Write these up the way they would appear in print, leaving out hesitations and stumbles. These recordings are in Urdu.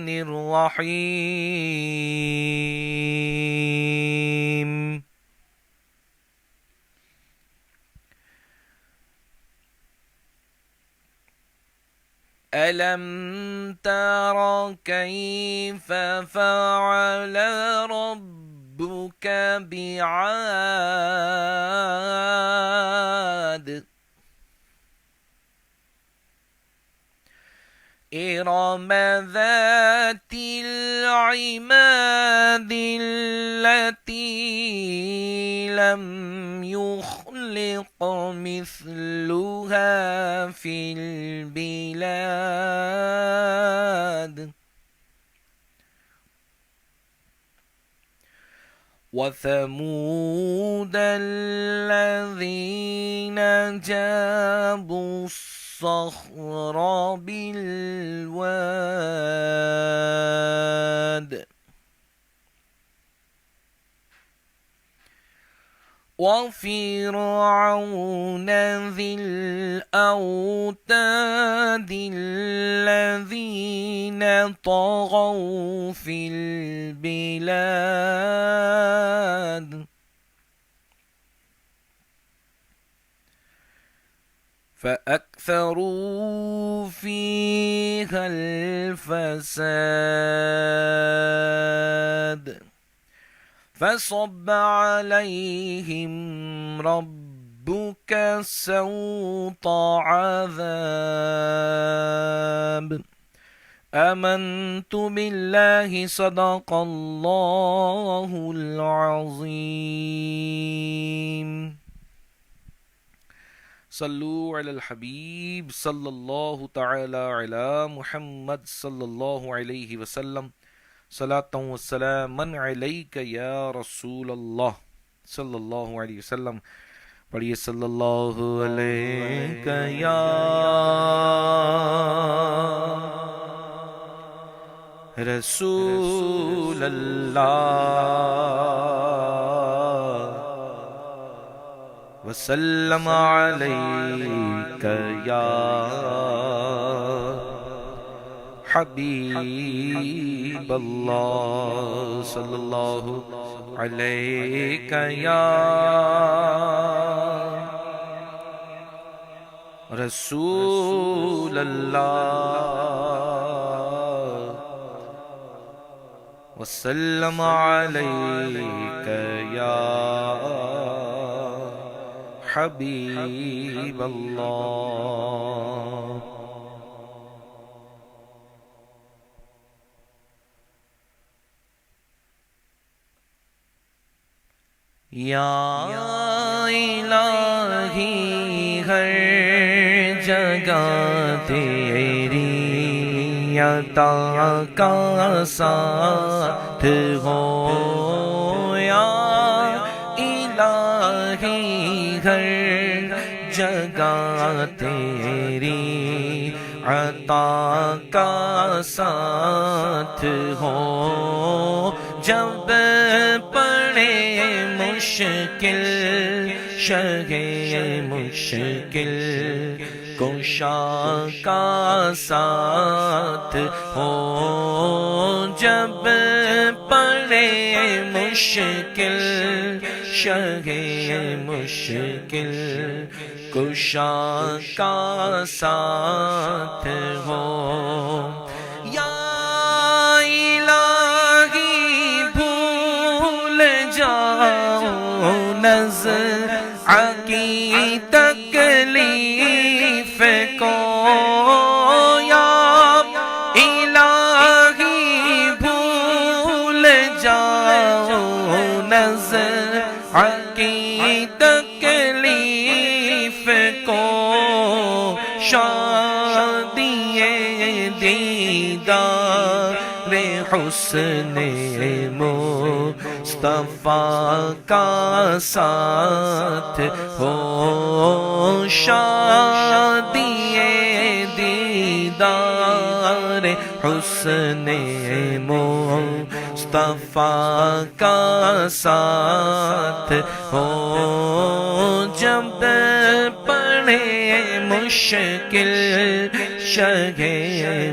الرحيم ألم تر كيف فعل ربك بعاد إرم ذات العماد التي لم يخلق مثلها في البلاد وثمود الذين جابوا الصخر بالواد وفرعون ذي الأوتاد الذين طغوا في البلاد فأكثروا فيها الفساد فصب عليهم ربك سوط عذاب آمنت بالله صدق الله العظيم صلوا على الحبيب صلى الله تعالى على محمد صلى الله عليه وسلم صلاة والسلام عليك يا رسول الله صلى الله عليه وسلم پڑھیے صلی اللہ علیہ یا رسول اللہ وسلم علیک یا حبیب اللہ صلی اللہ علیک یا رسول اللہ وسلم علیک یا حبیب اللہ یا الہی ہر جگہ تیری عطا کا ساتھ ہو یا الہی ہر جگہ تیری عطا کا ساتھ ہو جب پڑے مشکل شہ مشکل کشا کا ساتھ ہو جب پڑے مشکل شہ مشکل کشا کا ساتھ ہو یا الہی بھول جاؤ نظر کی تکلیف کو یا الہی بھول جاؤ نظر کی تکلیف کو شادی دیدار حسن مصطفیٰ کا ساتھ ہو شادی دیدار حسن مصطفیٰ کا ساتھ ہو جب پڑھے مشکل شہ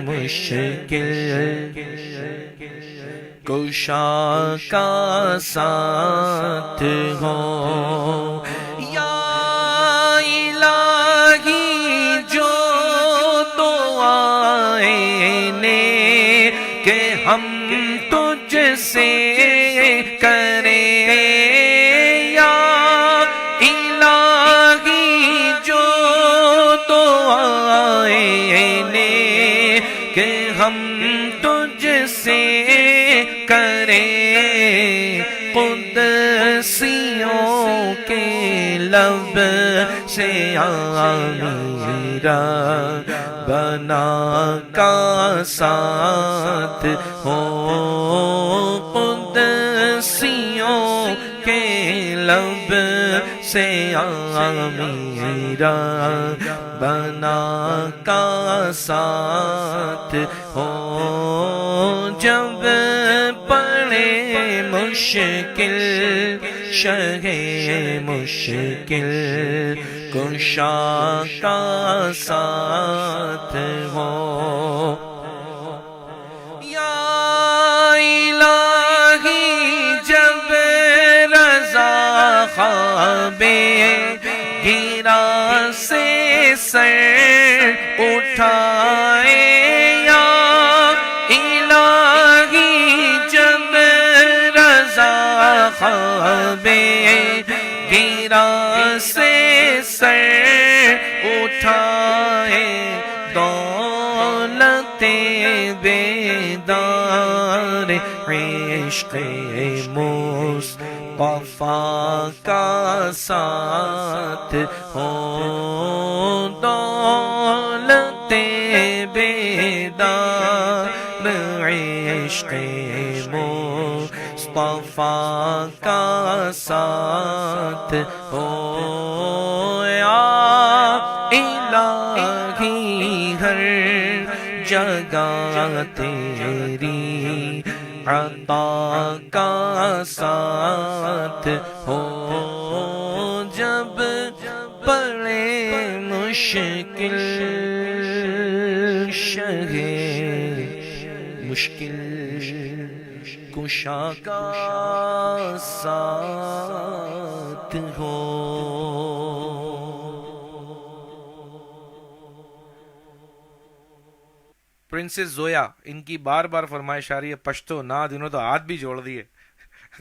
مشکل کشا کا ساتھ ہو یا الہی جو دعائیں نے کہ ہم تجھ سے کریں یا الہی جو دعائیں نے کہ ہم تجھ سے کریں قدسیوں کے لب سے میرا بنا کا ساتھ ہو قدسیوں کے لب سے میرا بنا کا ساتھ ہو جب پڑے مشکل شہ مشکل کشا کا ساتھ ہو یا الہی جب رضا خواب گرا سے سر اٹھائے یا الہی جب رضا خواب گرا سے سر اٹھائے دولت بیدار عشق مصطفیٰ کا ساتھ ہو دولت بیدار عشق مصطفیٰ کا ساتھ ہو یا الہی ہر جگہ تیری عطا کا ساتھ ہو جب پڑے مشکل شہ مشکل کشا کا ساتھ ہو. پرنسس زویا، ان کی بار بار فرمائش آ رہی ہے پشتو نعت، انہوں تو ہاتھ بھی جوڑ دیے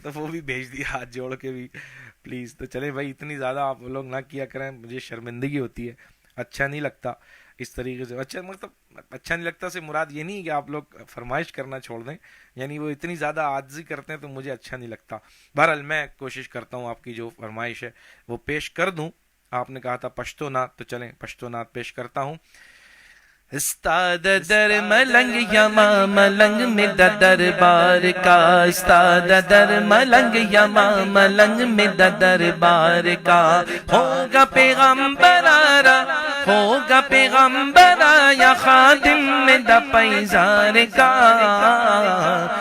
تو وہ بھی بھیج دیا ہاتھ جوڑ کے بھی پلیز. تو چلے بھائی اتنی زیادہ آپ لوگ نہ کیا کریں، مجھے شرمندگی ہوتی ہے، اچھا نہیں لگتا اس طریقے سے. اچھا مطلب اچھا نہیں لگتا سے مراد یہ نہیں کہ آپ لوگ فرمائش کرنا چھوڑ دیں، یعنی وہ اتنی زیادہ عاجزی کرتے ہیں تو مجھے اچھا نہیں لگتا. بہرحال میں کوشش کرتا ہوں آپ کی جو فرمائش ہے وہ پیش کر دوں. آپ نے کہا تھا پشتو نعت، تو چلیں پشتو نعت پیش کرتا ہوں. استاد در ملنگ یما ملنگ میں دربار کا، استاد در ملنگ یما ملنگ میں دربار کا، ہوگا پیغمبر آرا ہوگا پیغمبر آیا خادم میں پیزار کا.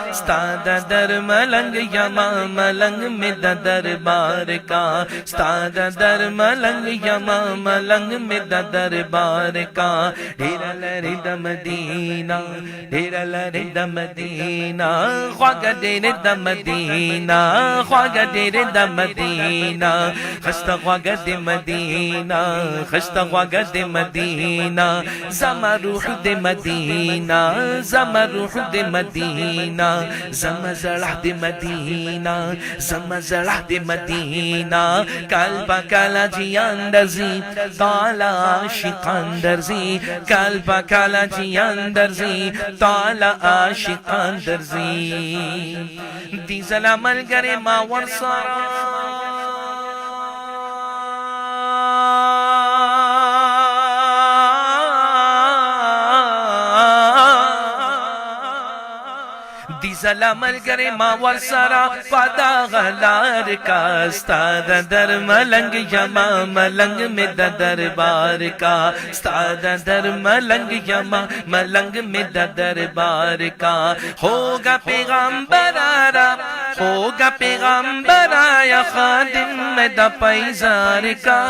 استاد در ملنگ یما ملنگ میں دربار کا، استاد در ملنگ یما ملنگ میں دربار کا. رد مدینہ ڈیرا لرد مدینہ خواگہ ڈیرد مدینہ خواگہ ڈیرد مدینہ خستہ خواگہ دے مدینہ خستہ خواگہ دے مدینہ زما روح دے مدینہ زما روح دے مدینہ زما زڑح دے مدینہ زما زڑح دے مدینہ قلبا کالا جی اندرزی تالا عاشق اندرزی قلبا کالا جی اندرزی تالا عاشق اندرزی دی ظلم الگر ما ورسارا سلام الگرے ماور سرا پادا غلار کا. استاد در ملنگ یما ملنگ میں دربار کا، استاد در ملنگ یما ملنگ میں دربار کا. ہوگا پیغمبر آرا ہوگا پیغمبر آیا خادم میں پیزار کا.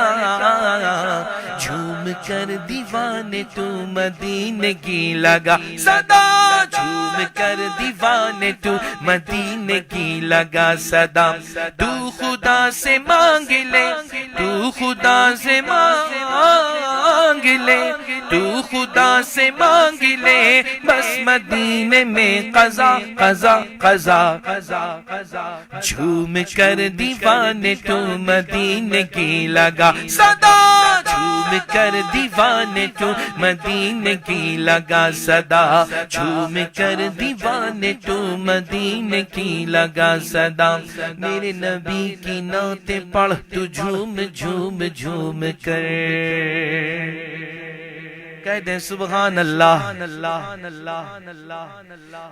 جھوم جھوم کر دیوانے تو مدینے کی لگا صدا جھوم کر دیوانے تو مدینے کی لگا صدا تو خدا سے مانگ لے تو خدا سے مانگ لے تو خدا سے مانگ لے بس مدینے میں قضا قضا قضا جھوم کر دیوانے تو مدینے کی لگا صدا جھوم کر دیوانے تو مدینے کی لگا صدا جھوم کر دیوانے تو مدینے کی لگا صدا میرے نبی کی نعتیں پڑھ تو جھوم جھوم جھوم کر کہہ دیں سبحان اللہ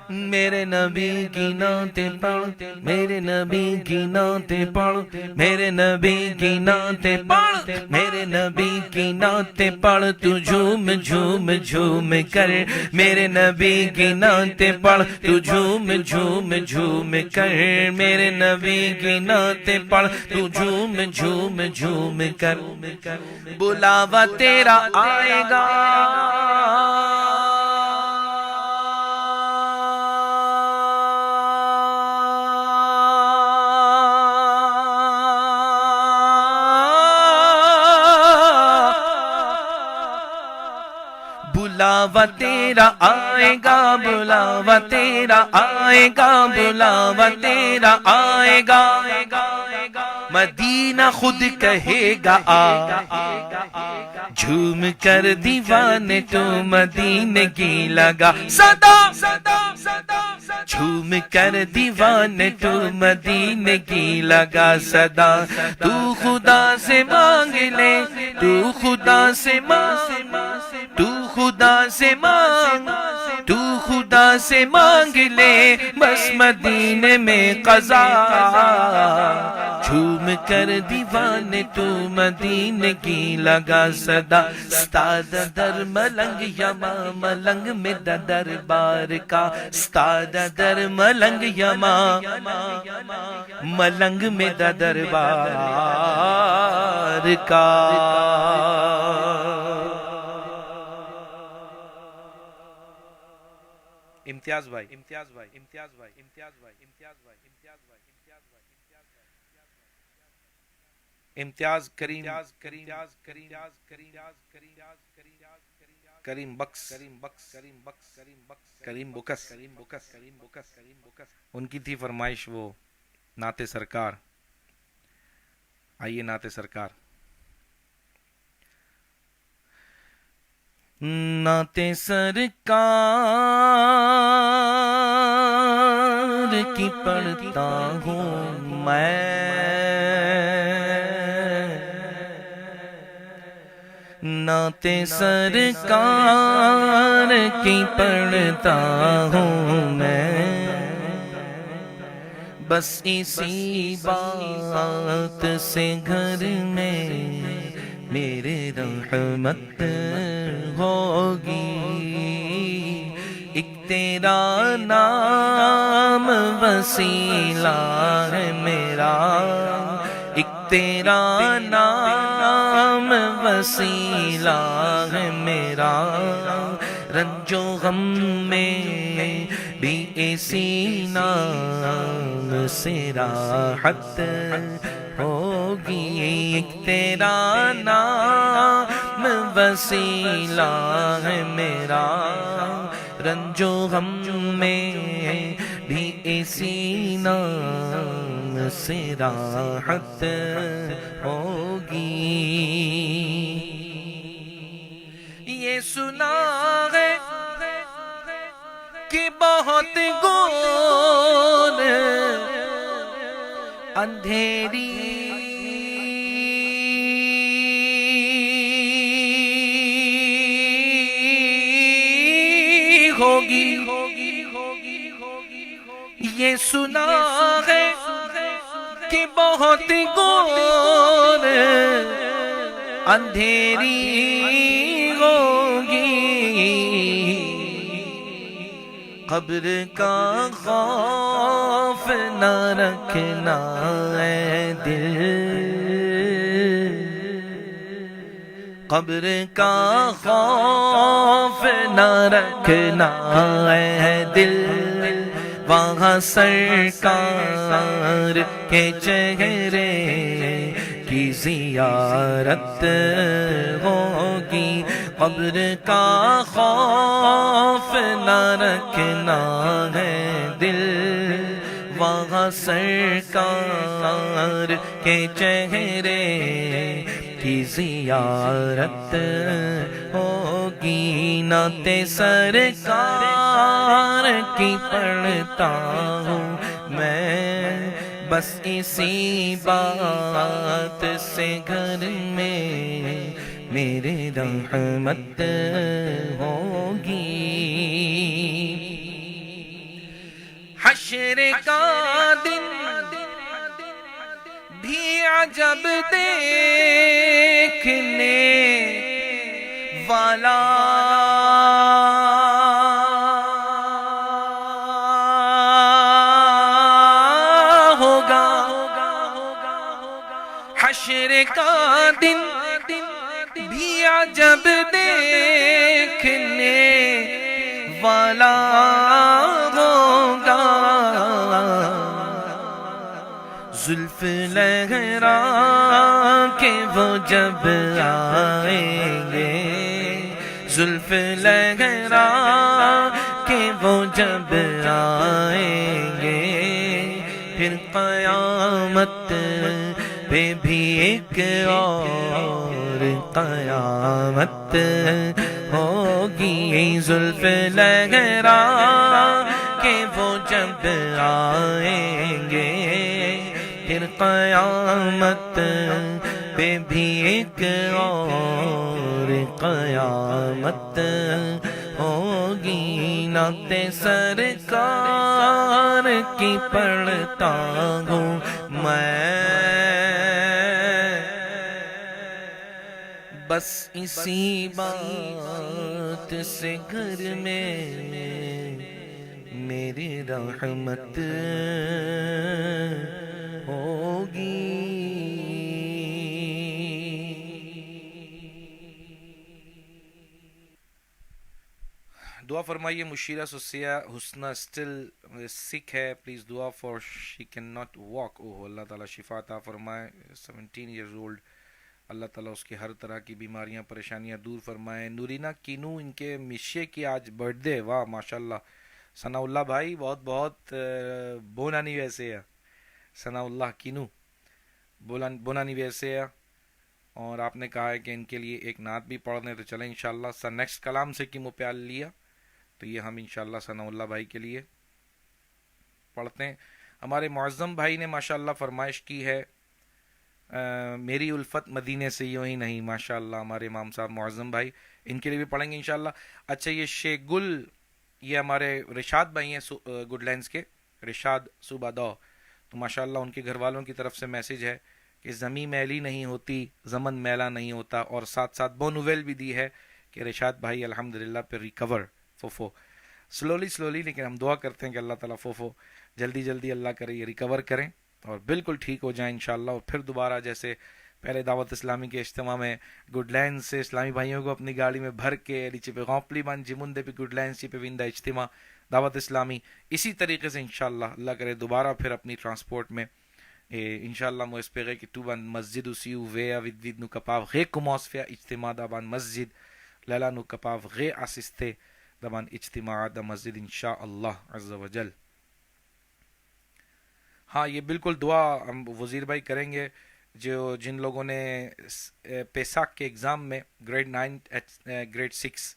میرے نبی کی نعتیں پڑھ میرے نبی کی نعتیں پڑھ میرے نبی کی نعتیں پڑھ میرے نبی کی نعتیں پڑھ تو جھوم جھوم جھوم کر میرے نبی کی نعتیں پڑھ تو جھوم جھوم جھوم کر میرے نبی کی نعتیں پڑھ تو جھوم جھوم جھوم کر بلاوا تیرا آئے گا بلاوا تیرا آئے گا بلاوا تیرا آئے گا بلاوا تیرا آئے گا مدینہ خود کہے گا آ جھوم کر دیوانے تو مدینے کی لگا صدا جھوم کر دیوانے تو مدینے کی لگا صدا تو خدا سے مانگ لے تو خدا سے مانگ تو خدا سے مانگ تو خدا سے مانگ لے بس مدینے میں قضا جھوم کر دیوانے تو مدینے کی لگا صدا استاد در ملنگ یما ملنگ میں دربار کا استاد در ملنگ یما ملنگ میں دربار کا امتیاز بھائی امتیاز کریم بخش کریم بکس ان کی تھی فرمائش وہ نعت سرکار آئیے نعت سرکار نعت سرکار کی پڑھتا ہوں میں نعت سرکار کی پڑھتا ہوں میں بس اسی بات سے گھر میں میرے رحمت ہوگی ایک تیرا نام وسیلہ ہے میرا ایک تیرا نام وسیلہ ہے میرا رنج و غم میں بھی اسی نام سے راحت ہوگی ایک تیرا نام وسیلہ ہے میرا رنج و غم میں بھی اسی نام سے راحت ہوگی یہ سنا ہے کہ بہت گور اندھیری ہوگی یہ سنا ہے کہ بہت گور اندھیری ہوگی قبر کا خوف نہ رکھنا اے دل قبر کا خوف نہ رکھنا ہے دل، وہاں سرکار کے چہرے کی زیارت ہوگی۔ قبر کا خوف نہ رکھنا ہے دل، وہاں سرکار کے چہرے کی زیارت ہوگی۔ نعت سرکار کی پڑھتا ہوں میں بس اسی بات سے گھر میں میرے رحمت ہوگی۔ حشر کا دن بھی عجب دیکھنے والا ہوگا۔ حشر کا دن بھی عجب دیکھنے والا ہوگا۔ زلف لہرا کے وہ جب آئیں گے، زلف لہرا کے وہ جب آئیں گے، پھر قیامت پہ بھی ایک اور قیامت ہوگی۔ زلف لہرا کے وہ جب آئیں گے، پھر قیامت پہ بھی ایک اور قیامت ہوگی۔ نعت سرکار کی پڑھتا ہوں میں بس اسی بات سے گھر میں میری رحمت ہوگی۔ دعا فرمائیے مشیرہ سسیہ حسنہ اسٹل سکھ ہے، پلیز دعا for she can not walk. اوہ اللہ تعالیٰ شفا عطا فرمائے، 17 ایئرز اولڈ، اللہ تعالیٰ اس کی ہر طرح کی بیماریاں پریشانیاں دور فرمائے۔ نورینہ کینو ان کے مشے کی آج برتھ ڈے، واہ ماشاءاللہ۔ ثناء اللہ بھائی بہت بہت بونانی ویسے ہے، ثناء اللہ کینو بونانی ویسے ہے، اور آپ نے کہا ہے کہ ان کے لیے ایک نعت بھی پڑھ دیں، تو چلیں انشاءاللہ سر نیکسٹ کلام سے کی مو پیال لیا، تو یہ ہم انشاءاللہ ثناء اللہ بھائی کے لیے پڑھتے ہیں۔ ہمارے معظم بھائی نے ماشاءاللہ فرمائش کی ہے میری الفت مدینے سے یوں ہی نہیں، ماشاءاللہ ہمارے امام صاحب معظم بھائی، ان کے لیے بھی پڑھیں گے انشاءاللہ۔ اچھا یہ شیخ گل، یہ ہمارے رشاد بھائی ہیں گڈ لینڈز کے، رشاد صوبہ دو، تو ماشاءاللہ ان کے گھر والوں کی طرف سے میسج ہے کہ زمین میلی نہیں ہوتی، زمن میلا نہیں ہوتا، اور ساتھ ساتھ بونویل بھی دی ہے کہ رشاد بھائی الحمدللہ پہ ریکور فوفو سلولی، لیکن ہم دعا کرتے ہیں کہ اللہ تعالیٰ فوفو جلدی جلدی اللہ کرے یہ ریکور کریں اور بالکل ٹھیک ہو جائیں انشاءاللہ، اور پھر دوبارہ جیسے پہلے دعوت اسلامی کے اجتماع میں گڈ لینڈ سے اسلامی بھائیوں کو اپنی گاڑی میں بھر کے نیچے پہ غوپلی بان جمندے پہ گڈ لینڈ پہ وندہ اجتماع دعوت اسلامی، اسی طریقے سے انشاءاللہ اللہ کرے دوبارہ پھر اپنی ٹرانسپورٹ میں انشاءاللہ مو اس پہ غے کہ تو بان مسجد اسیو ویا ود نو کپاو غے کموسفیا اجتماع دا بان مسجد لیلا نو کپاو غے اسستے دا بان اجتماع دا مسجد انشاءاللہ عز و جل۔ ہاں یہ بالکل دعا ہم وزیر بھائی کریں گے، جن لوگوں نے پیساک کے ایگزام میں گریڈ 9 گریڈ 6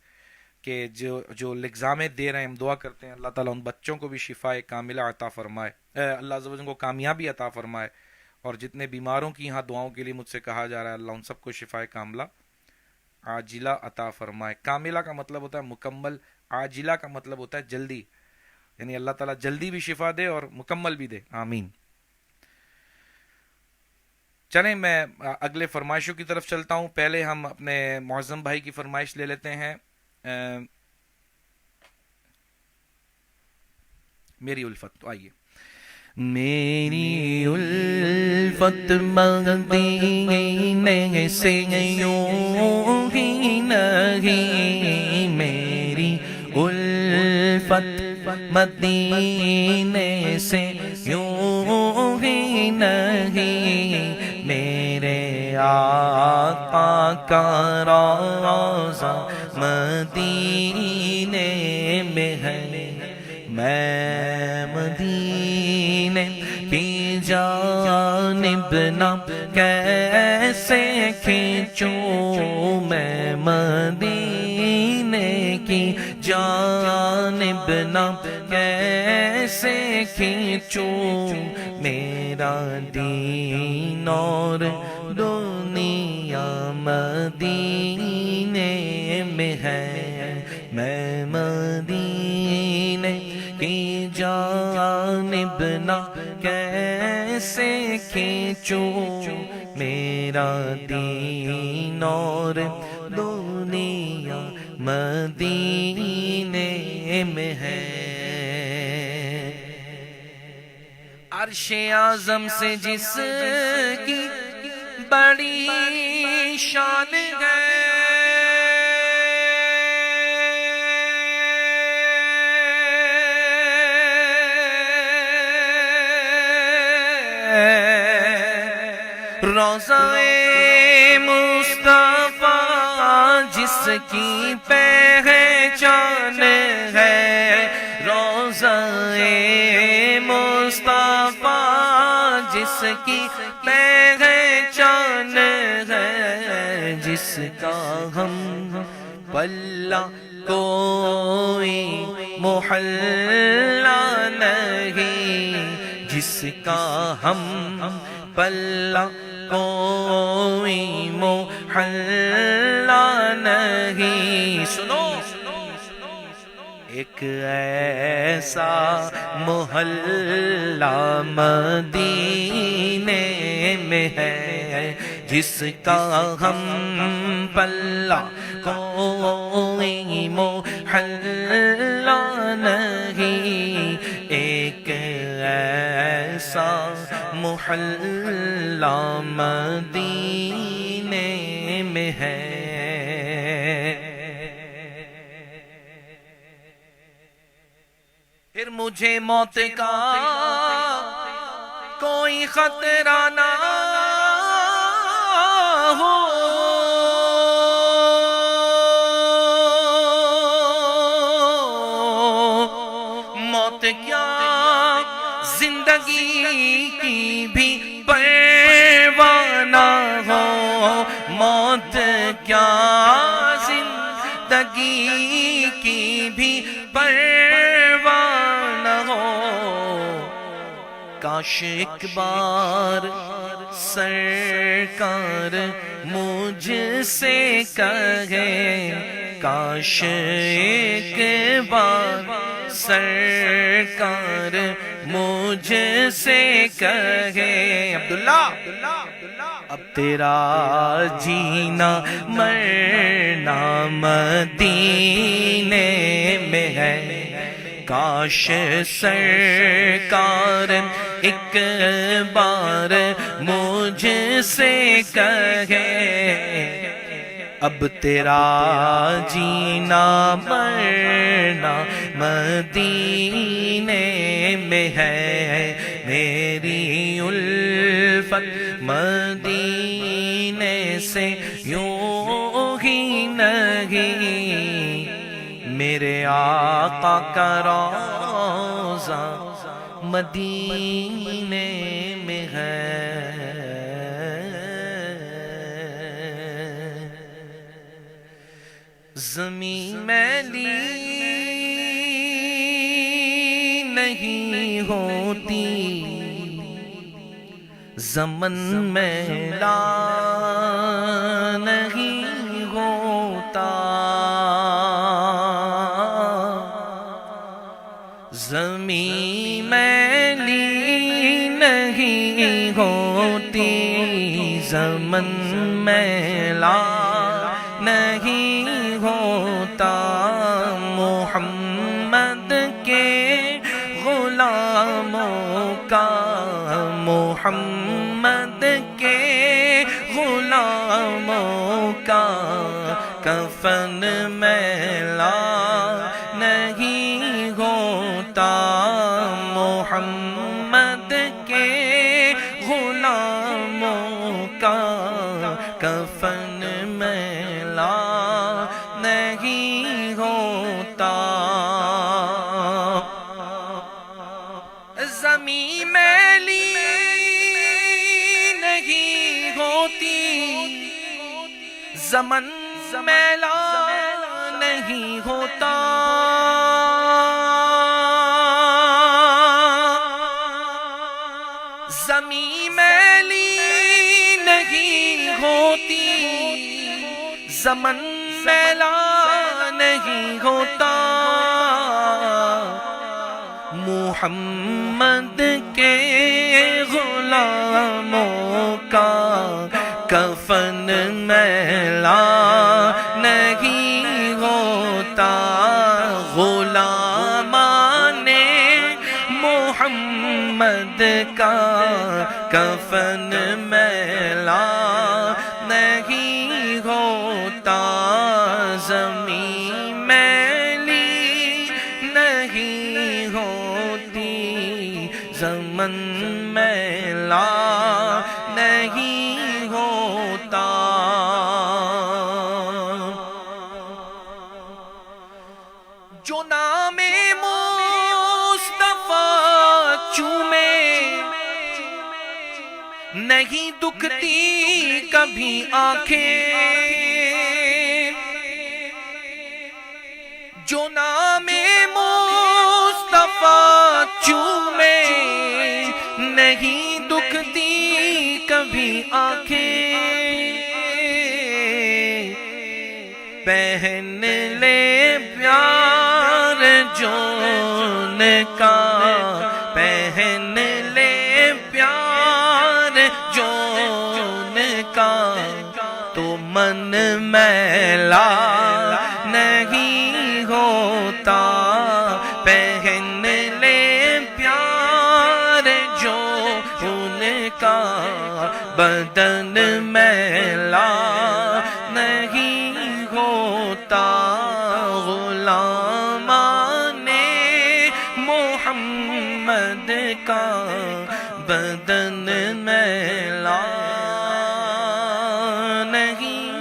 کے جو ایگزامیں دے رہے ہیں، ہم دعا کرتے ہیں اللہ تعالیٰ ان بچوں کو بھی شفا کاملہ عطا فرمائے، اللہ عز و جل کو کامیابی عطا فرمائے، اور جتنے بیماروں کی یہاں دعاؤں کے لیے مجھ سے کہا جا رہا ہے اللہ ان سب کو شفا کاملہ عاجلہ عطا فرمائے۔ کاملہ کا مطلب ہوتا ہے مکمل، عاجلہ کا مطلب ہوتا ہے جلدی، یعنی اللہ تعالیٰ جلدی بھی شفا دے اور مکمل بھی دے، آمین۔ چلیں میں اگلے فرمائشوں کی طرف چلتا ہوں، پہلے ہم اپنے معظم بھائی کی فرمائش لے لیتے ہیں، میری الفت، تو آئیے۔ میری الفت مدینے سے یوں ہی نہیں میری الفت مدینے سے یوں ہی نہیں میرے آقا کا روضہ مدینے میں ہے میں مدینے کی جانب نہ کیسے کھینچوں میں مدینے کی جانب نہ کیسے کھینچوں میرا دین اور دنیا مدینے میں ہے میں مدینے کی جانب نہ کیسے کھینچوں میرا دین اور دنیا مدینے میں ہے عرش اعظم سے جس کی بڑی شان ہے روضہ مصطفیٰ جس کی پہچان ہے روضہ مصطفیٰ جس کی پہچان ہے جس کا ہم پلہ کوئی محلہ نہیں جس کا ہم پلہ کوئی محلہ نہیں سنو ایک ایسا محلہ مدینے میں ہے جس کا ہم پلہ کوئی محلہ نہیں ایک ایسا محلہ مدینے میں ہے پھر مجھے موت کا کوئی خطرہ نہ ہو موت کیا زندگی کی بھی پرواہ نہ ہو موت کیا زندگی کی بھی پرواہ نہ ہو کاش ایک بار سرکار مجھ سے کہے کاش ایک بار سرکار مجھ سے کہے عبداللہ اب تیرا جینا مرنا مدینے میں ہے کاش سرکار ایک بار مجھ سے کہے اب تیرا جینا مرنا مدینے میں ہے میری الفت مدینے سے یوں ہی نہیں میرے آقا کا روضہ مدینے میں ہے زمین میلی نہیں ہوتی زمن میلا نہیں ہوتا زمین میلی نہیں ہوتی زمن میلا نہیں ہوتا محمد کے غلاموں کا محمد کے غلاموں کا کفن میلا نہیں ہوتا، محمد کے غلاموں کا کفن میلا نہیں ہوتا۔ زمین میلی نہیں ہوتی، زمن میلا نہیں ہوتا، زمین میلی نہیں ہوتی، زمن میلا نہیں ہوتا، محمد کے غلاموں کا کفن میلا نہیں ہوتا، غلامان محمد کا کفن میلا نہیں ہوتا، زمین میلی نہیں ہوتی، زمن میلا نہیں ہوتا۔ جو نام مصطفیٰ چومے نہیں دکھتی کبھی آنکھیں، جو نام مصطفیٰ چومے نہیں دکھتی کبھی آنکھیں، پہن لے پیار جون کا، پہن لے پیار جون کا، تو من میلا نہیں ہوتا، پہن لے پیار جون کا، بدن میلا نہیں ہوتا، غلامان محمد کا بدن میلا نہیں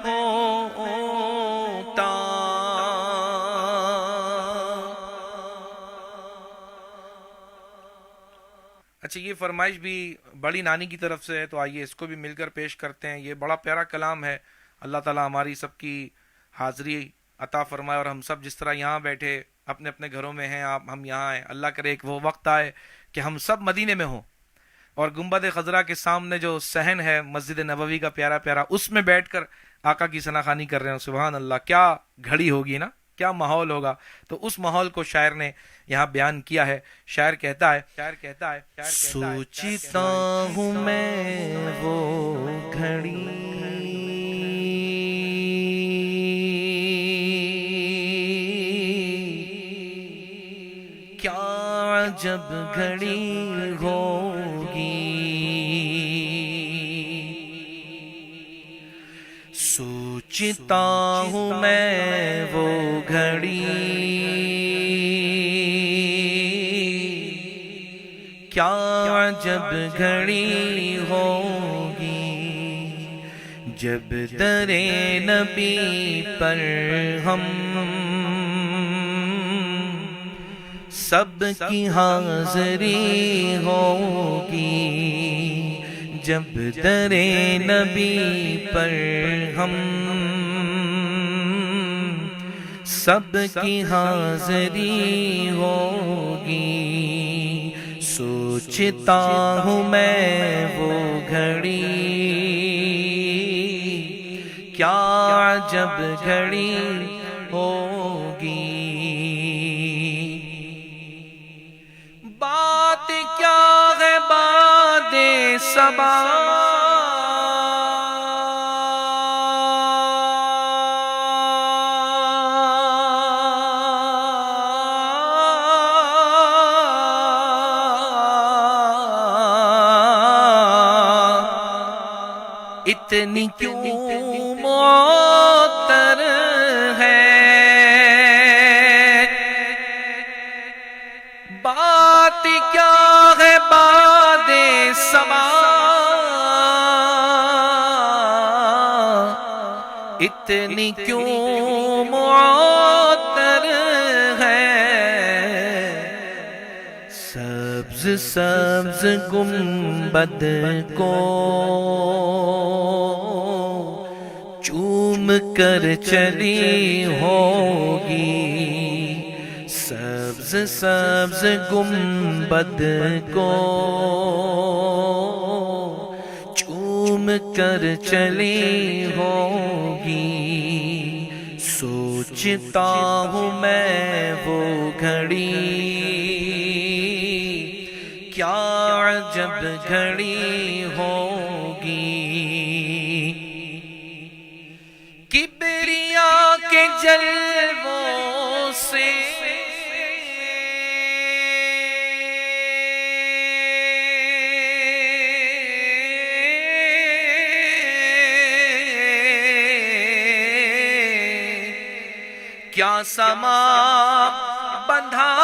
ہوتا۔ اچھا، یہ فرمائش بھی بڑی نانی کی طرف سے ہے، تو آئیے اس کو بھی مل کر پیش کرتے ہیں۔ یہ بڑا پیارا کلام ہے، اللہ تعالیٰ ہماری سب کی حاضری عطا فرمائے، اور ہم سب جس طرح یہاں بیٹھے اپنے اپنے گھروں میں ہیں، ہم یہاں ہیں، اللہ کرے ایک وہ وقت آئے کہ ہم سب مدینے میں ہوں، اور گنبد خضرا کے سامنے جو صحن ہے مسجد نبوی کا پیارا پیارا، اس میں بیٹھ کر آقا کی ثناخوانی کر رہے ہیں۔ سبحان اللہ، کیا گھڑی ہوگی نا، کیا ماحول ہوگا۔ تو اس ماحول کو شاعر نے یہاں بیان کیا ہے۔ شاعر کہتا ہے سوچتا ہوں میں وہ گھڑی، کیا جب گھڑی ہوگی، سوچتا ہوں میں وہ گھڑی، کیا جب گھڑی ہوگی، جب در نبی پر ہم سب کی حاضری ہوگی، جب در نبی پر ہم سب کی حاضری ہوگی، سوچتا ہوں میں وہ گھڑی، کیا جب گھڑی ہوگی، بات کیا ہے باد صبا، اتنی کیوں موت بات کیا ہے باد سما، اتنی کیوں معطر ہے، سبز سبز گنبد کو چوم کر چلی ہوگی، سبز سبز گنبد کو چوم کر چلی ہوگی، سوچتا ہوں میں وہ گھڑی، کیا عجب گھڑی ہوگی، کبریا کے جلووں سے کیا سما بندھا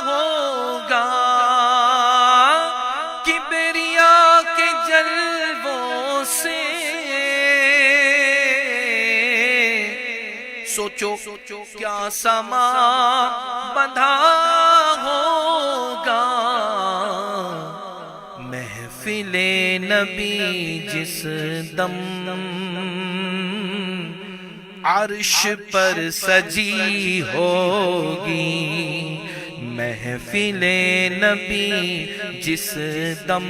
ہوگا، کبریا کے جلووں سے سوچو کیا سما بندھا ہوگا، محفل نبی جس دم عرش پر سجی ہوگی، محفل نبی جس دم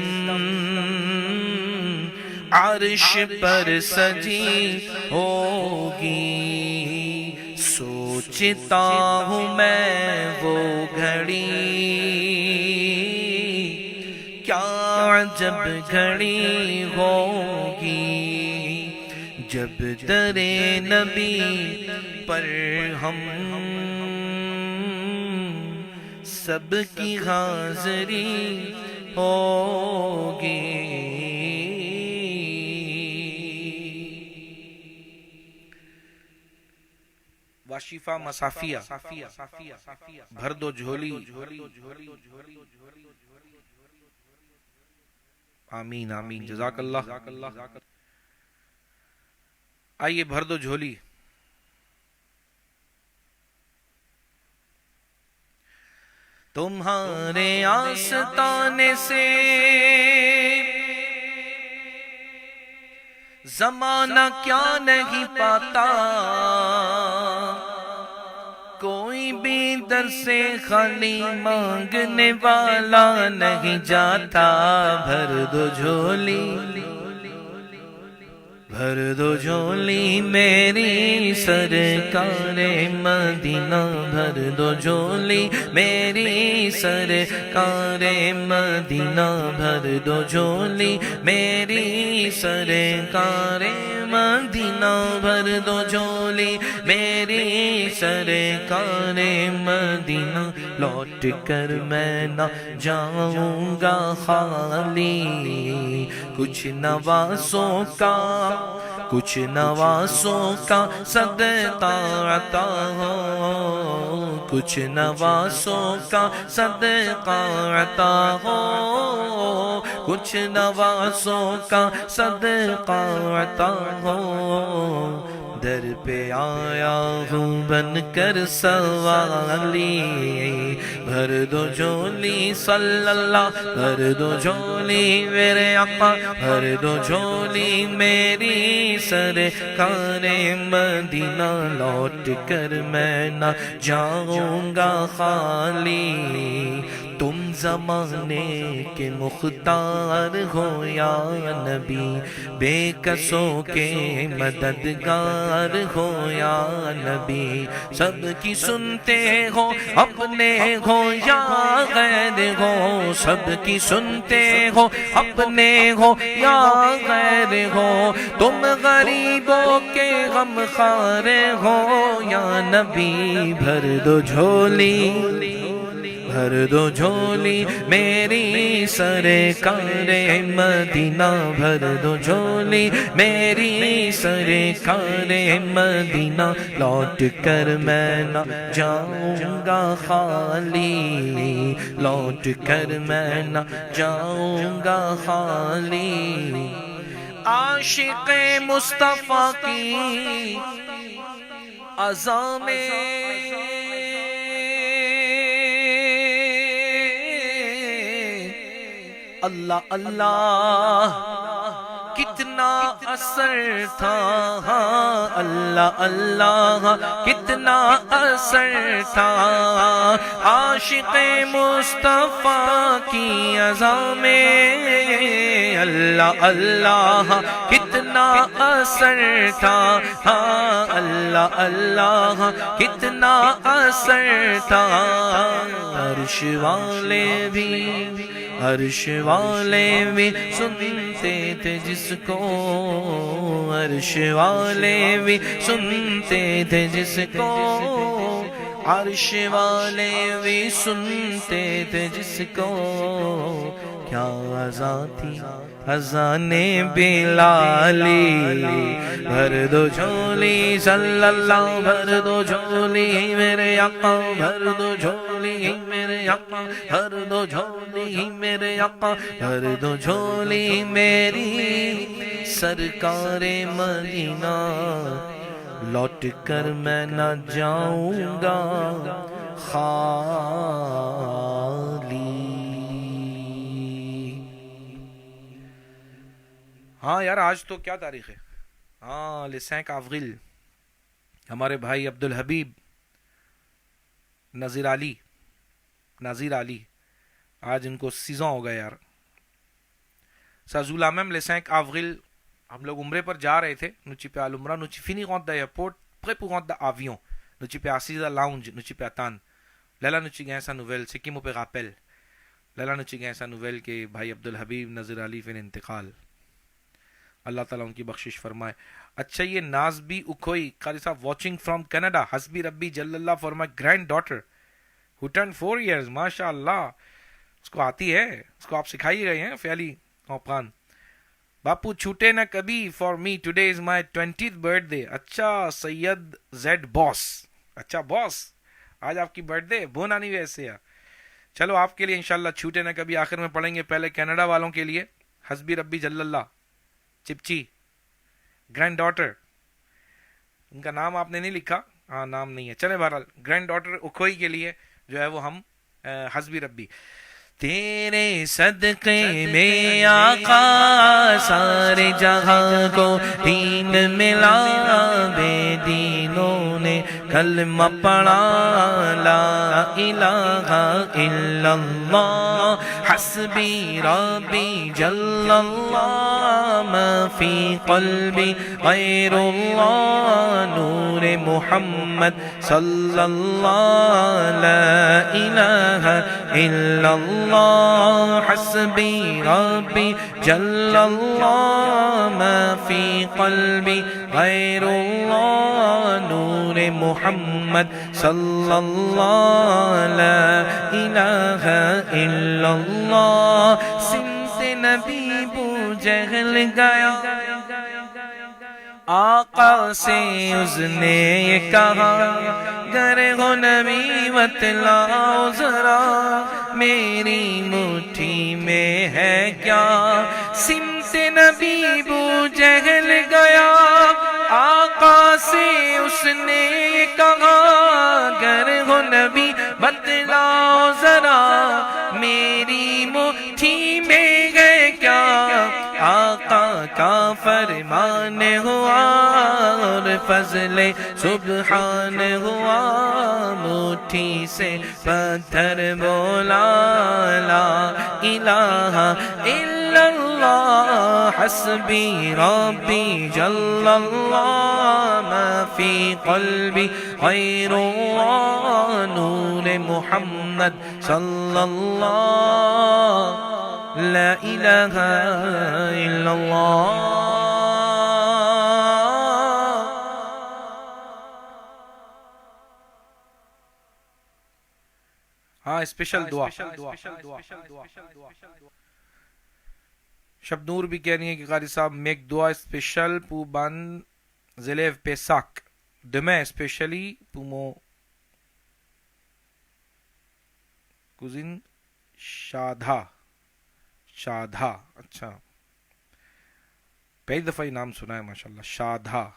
عرش پر سجی ہوگی، سوچتا ہوں میں وہ گھڑی، کیا عجب گھڑی ہوگی، جب در نبی پر ہم سب کی حاضری ہوگی۔ واشفہ مصافیہ، بھر دو جھولی، آمین آمین، جزاک اللہ۔ آئیے بھر دو جھولی۔ تمہارے آستانے سے زمانہ کیا نہیں پاتا، کوئی بھی در سے خالی مانگنے والا نہیں جاتا، بھر دو جھولی، بھر دو جھولی میری سرکار مدینہ، بھر دو جھولی میری سرکار مدینہ، بھر دو جھولی میری سرکار مدینہ، بھر دو جھولی میری سرکار مدینہ، لوٹ کر میں نہ جاؤں گا خالی، کچھ نوازوں کا صدقہ عطا ہو، کچھ نوازوں کا صدقہ عطا ہو، کچھ نوازوں کا صدقہ عطا ہو، در پہ آیا ہوں بن کر سوالی، بھر دو جھولی صلی اللہ، بھر دو جھولی میرے آقا، بھر دو جھولی میری سرکار مدینہ، لوٹ کر میں نہ جاؤں گا خالی، تم زمانے کے مختار ہو یا نبی، بے کسوں کے مددگار ہو یا نبی، سب کی سنتے ہو اپنے ہو یا غیر ہو، سب کی سنتے ہو اپنے ہو یا غیر ہو، تم غریبوں کے غم خار ہو یا نبی، بھر دو جھولی، بھر دو جھولی میری سرکار مدینہ بھر دو جھولی میری سرکار مدینہ لوٹ کر میں نہ جاؤں گا خالی لوٹ کر میں نہ جاؤں گا خالی عاشق مصطفیٰ کی عزا میں اللہ اللہ کتنا اثر تھا اللہ اللہ کتنا اثر تھا عاشق مصطفیٰ کی عزا میں اللہ اللہ کتنا اثر تھا اللہ اللہ کتنا اثر تھا عرش والے بھی سنتے تھے جس کو عرش والے بھی سنتے تھے جس کو عرش والے بھی سنتے تھے جس کو کیا عزا تھی اذان بلالی بھر دو جھولی صلی اللہ بھر دو جھولی میرے آقا بھر دو جھولی میرے آقا بھر دو جھولی میرے آقا بھر دو جھولی میری سرکار مدینہ لوٹ کر میں نہ جاؤں گا خالی۔ ہاں یار آج تو کیا تاریخ ہے؟ ہاں لے 5 avril ہمارے بھائی عبدالحبیب نذیر علی آج ان کو 6 ans ہو گئے یار۔ سازولا میم لے 5 avril ہم لوگ عمرے پر جا رہے تھے نوچی پہ العمرہ نوچی فینی غونت دا ایئرپورٹ پرے پوغونت دا آویون نوچی پہ آسیزا لاؤنج نوچی پہ اتان لیلا نوچی گئے سا نویل سکیمو پہ غاپل لیلا نوچی گئے سا نویل کے بھائی عبدالحبیب نذیر علی فین انتقال، اللہ تعالیٰ ان کی بخشش فرمائے۔ اچھا یہ نازبی اکھوئی قاری صاحب واچنگ فرام کینیڈا، حسبی ربی جل اللہ for my granddaughter who turned 4 years، ماشاء اللہ اس کو آتی ہے، اس کو آپ سکھائی گئے ہیں فیالی اوقان۔ باپو چھوٹے نہ کبھی for me today is my 20th birth day. اچھا سید زیڈ باس، اچھا باس آج آپ کی برتھ ڈے بون آنی ویسے ہے، چلو آپ کے لیے انشاءاللہ چھوٹے نہ کبھی آخر میں پڑھیں گے۔ پہلے کینیڈا والوں کے لیے حسبی ربی جل اللہ چپچی گرینڈ ڈاٹر، ان کا نام آپ نے نہیں لکھا، ہاں نام نہیں ہے، چلے بہرحال گرینڈ ڈاٹر اکھوئی کے لیے جو ہے وہ ہم حسبی ربی۔ تیرے صدقے میں آقا سارے جہاں کو دین ملا، بے دینوں نے کلمہ پڑھا لا الہ الا اللہ، حسبی ربی جل اللہ، ما فی قلبی غیر اللہ، نور محمد صلی اللہ، لا الہ الا اللہ، حسبی ربی جل اللہ، ما فی قلبی غیر اللہ، نور محمد صلی اللہ، لا الہ الا اللہ۔ سمت نبی بو جہل گیا، آقا سے اس نے یہ کہا، گر ہو نبی بتلاؤ ذرا میری مٹھی میں ہے کیا۔ سمت نبی بو جہل گیا، آقا سے اس نے یہ کہا، گر ہو نبی بتلاؤ ذرا میری مٹھی میں ہے کیا۔ آقا کا فرمان ہوا اور فضل سبحان ہوا، مٹھی سے پتھر بولا لا الہ الا اللہ، حسبی ربی جل اللہ، ما فی قلبی غیر اللہ، نور محمد صلی اللہ، لا الہ الا اللہ۔ ہاں اسپیشل دعا. شبنور بھی کہہ رہی ہیں کہ قاری صاحب میک دعا اسپیشل پو بان زلیو پیساک دمے اسپیشلی پومو کوزن شادھا. شادھا اچھا پہلی دفعہ یہ نام سنا ہے ماشاءاللہ شادھا.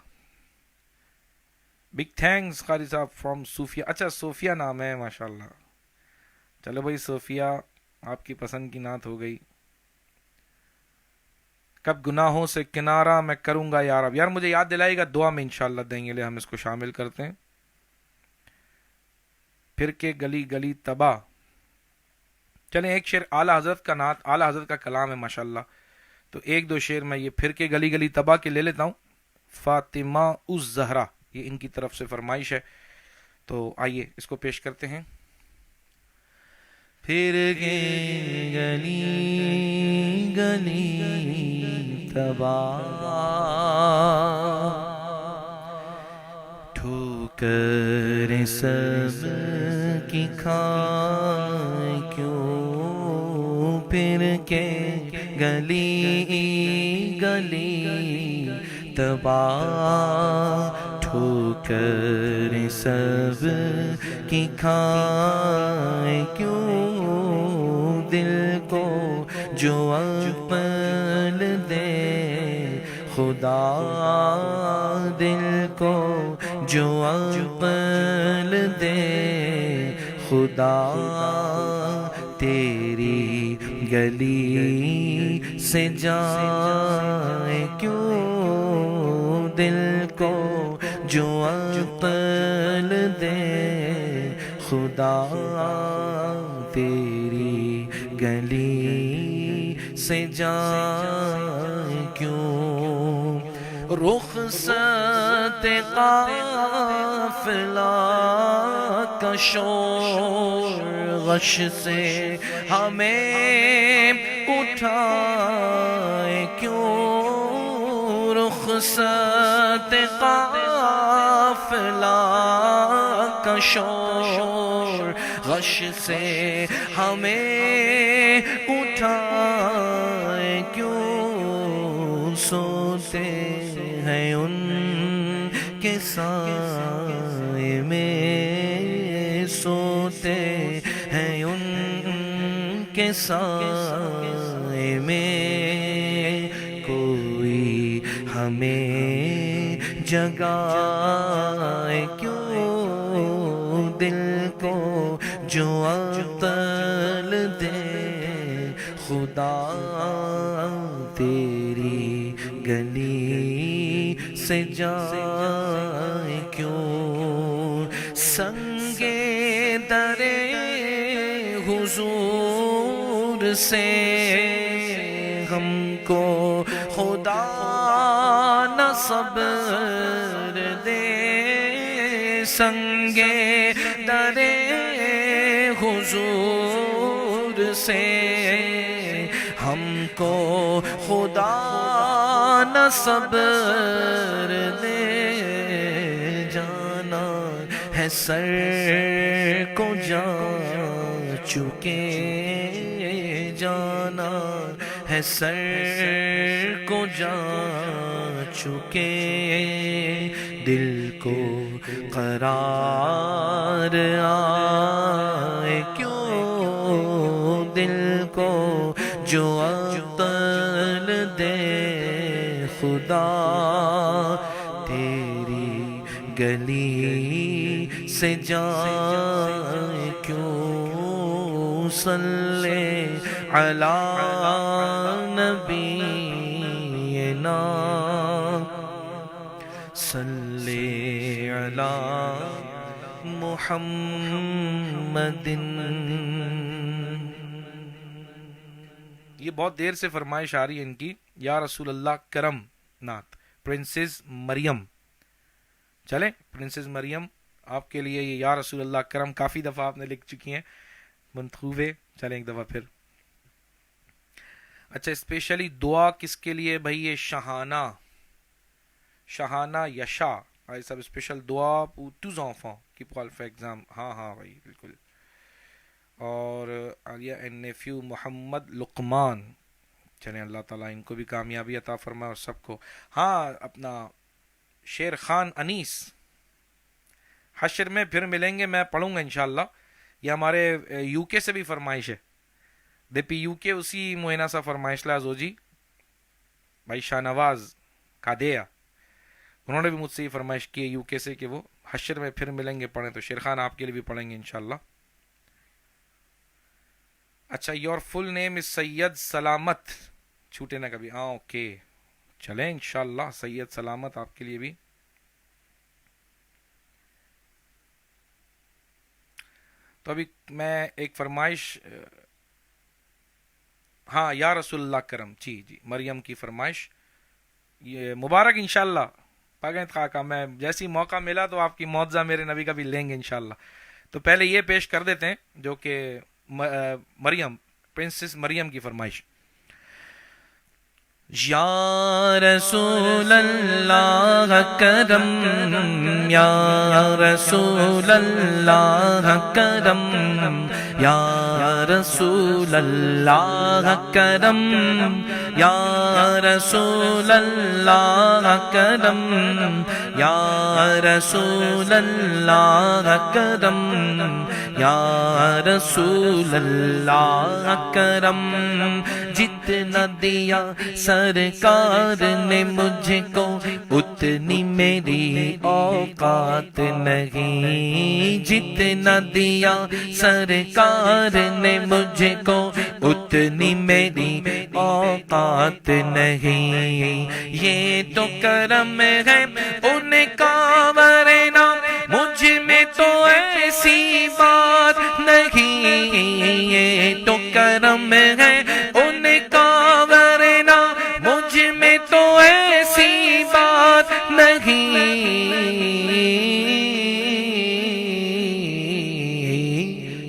بگ تھینکس قاری صاحب فرام صوفیہ. اچھا صوفیہ نام ہے ماشاءاللہ. چلو بھائی صوفیہ آپ کی پسند کی نعت ہو گئی. کب گناہوں سے کنارہ میں کروں گا یا رب. یار مجھے یاد دلائے گا دعا میں انشاءاللہ دیں گے. ہم اس کو شامل کرتے ہیں. پھر کے گلی گلی تباہ. چلیں ایک شعر اعلیٰ حضرت کا نعت اعلیٰ حضرت کا کلام ہے ماشاءاللہ. تو ایک دو شعر میں یہ پھر کے گلی گلی تباہ کے لے لیتا ہوں. فاطمہ الزہرا یہ ان کی طرف سے فرمائش ہے. تو آئیے اس کو پیش کرتے ہیں. پھر کے گلی گلی تباہ ٹھوکر سب کی کھائے کیوں. پھر کے گلی گلی تباہ ٹھوکر سب کی کھائے کیوں. دل کو جو عقل دے خدا دل کو جو عقل دے خدا تیری گلی سے جائے کیوں. دل کو جو عقل دے خدا تیری گلی سے جائے کیوں. رخصت قافلہ کا شور غش سے ہمیں اٹھائے کیوں. رخصت قافلہ کا شور غش سے ہمیں اٹھائے کیوں. سوتے ہیں ان کے سائے میں سوتے ہیں ان کے سائے میں کوئی ہمیں جگائے کیوں. دل کو جو عقل دے خدا تیری گلی سے جائے کیوں. سنگے در حضور سے ہم کو خدا نہ صبر دے. سنگے در حضور سے ہم کو خدا نہ صبر دے. جانا ہے سر کو جا چکے جانا ہے سر کو جا چکے. دل کو قرار آئے کیوں. دل کو جو عقل دے خدا تیری گلی سے جائے کیوں. صلی علی نبینا صلی علی محمد. یہ بہت دیر سے فرمائش آ رہی ہے ان کی. یا رسول اللہ کرم نعت پرنسز مریم. چلیں پرنسز مریم آپ کے لیے یہ یا رسول اللہ کرم کافی دفعہ آپ نے لکھ چکی ہیں منتخوبے. چلیں ایک دفعہ پھر. اچھا اسپیشلی دعا کس کے لیے بھائی؟ یہ شہانہ شہانہ یشا بھائی صاحب اسپیشل دعا pour tous enfants qui pourra le faire exam. ہاں ہاں بھائی بالکل. اور عالیہ اینڈ نیفیو محمد لقمان. چلیں اللہ تعالیٰ ان کو بھی کامیابی عطا فرمائے اور سب کو. ہاں اپنا شیر خان انیس، حشر میں پھر ملیں گے، میں پڑھوں گا انشاءاللہ. یہ ہمارے یو کے سے بھی فرمائش ہے، دے پی یو کے اسی مہینہ سا فرمائش لازو جی بھائی شاہ نواز کادیا، انہوں نے بھی مجھ سے یہ فرمائش کی ہے یو کے سے کہ وہ حشر میں پھر ملیں گے پڑھیں، تو شیر خان آپ کے لیے بھی پڑھیں گے انشاءاللہ. اچھا، یور فل نیم از سید سلامت، چھوٹے نہ کبھی. ہاں اوکے، چلیں انشاءاللہ سید سلامت آپ کے لیے بھی. تو ابھی میں ایک فرمائش، ہاں یا رسول اللہ کرم، جی جی مریم کی فرمائش، یہ مبارک انشاءاللہ. پاگت خاکہ میں جیسی موقع ملا تو آپ کی معجزہ میرے نبی کا بھی لیں گے انشاءاللہ. تو پہلے یہ پیش کر دیتے ہیں جو کہ مریم، پرنسس مریم کی فرمائش. یا رسول اللہ کرم، یا رسول اللہ کرم، یا رسول اللہ کرم، یا رسول اللہ کرم، یا رسول اللہ کرم، یا رسول اللہ کرم. جتنا دیا سرکار نے مجھ کو اتنی میری اوقات نہیں، جتنا دیا سرکار نے مجھ کو اتنی میری اوقات نہیں. یہ تو کرم ہے ان کا ورنہ مجھ میں تو ایسی بات نہیں. یہ تو کرم ہے ان کا ورنہ مجھ میں تو ایسی بات نہیں.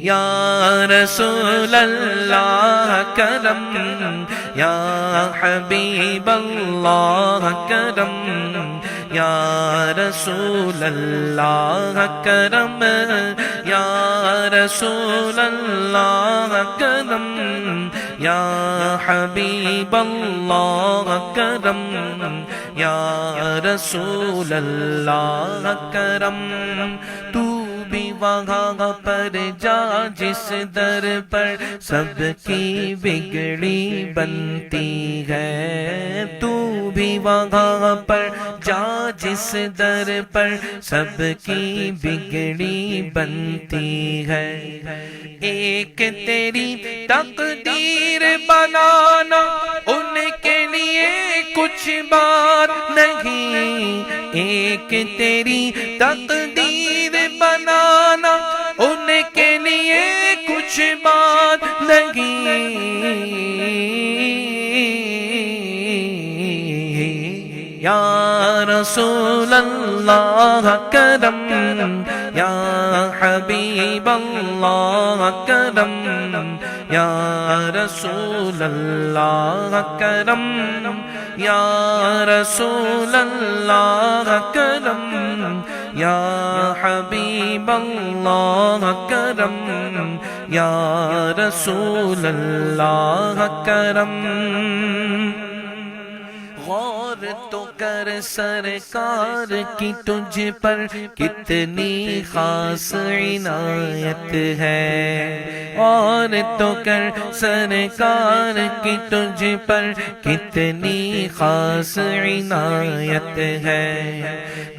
یا رسول اللہ کرم، یا حبیب اللہ کرم، یا رسول اللہ کرم، یا رسول اللہ کرم، یا حبیب اللہ کرم، یا رسول اللہ کرم. تو بھی وہاں پر جا جس در پر سب کی بگڑی بنتی ہے. تو بھی وہاں پر جا جس در پر سب کی بگڑی بنتی ہے. ایک تیری تقدیر بنانا ان کے لیے کچھ بات نہیں. ایک تیری تقدیر بنانا ان کے لیے کچھ بات نہیں. یا رسول اللہ کرم، یا حبیب اللہ کرم، یا رسول اللہ کرم، یا رسول اللہ کرم، یا حبیب اللہ کرم، یا رسول اللہ کرم. غور تو کر سرکار کی تجھ پر کتنی خاص عنایت ہے. اور تو کر سرکار کی تجھ پر کتنی خاص عنایت ہے.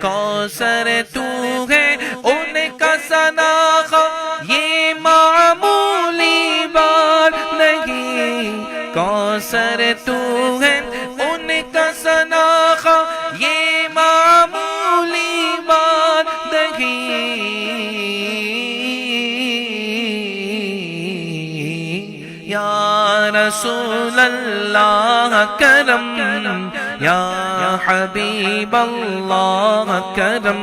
کوثر تو ہے ان کا سناخا یہ معمولی بات نہیں. کوثر تو ہے ان کا سناخا یہ معمولی بات نہیں. یا رسول اللہ کرم، یا حبیب اللہ کرم،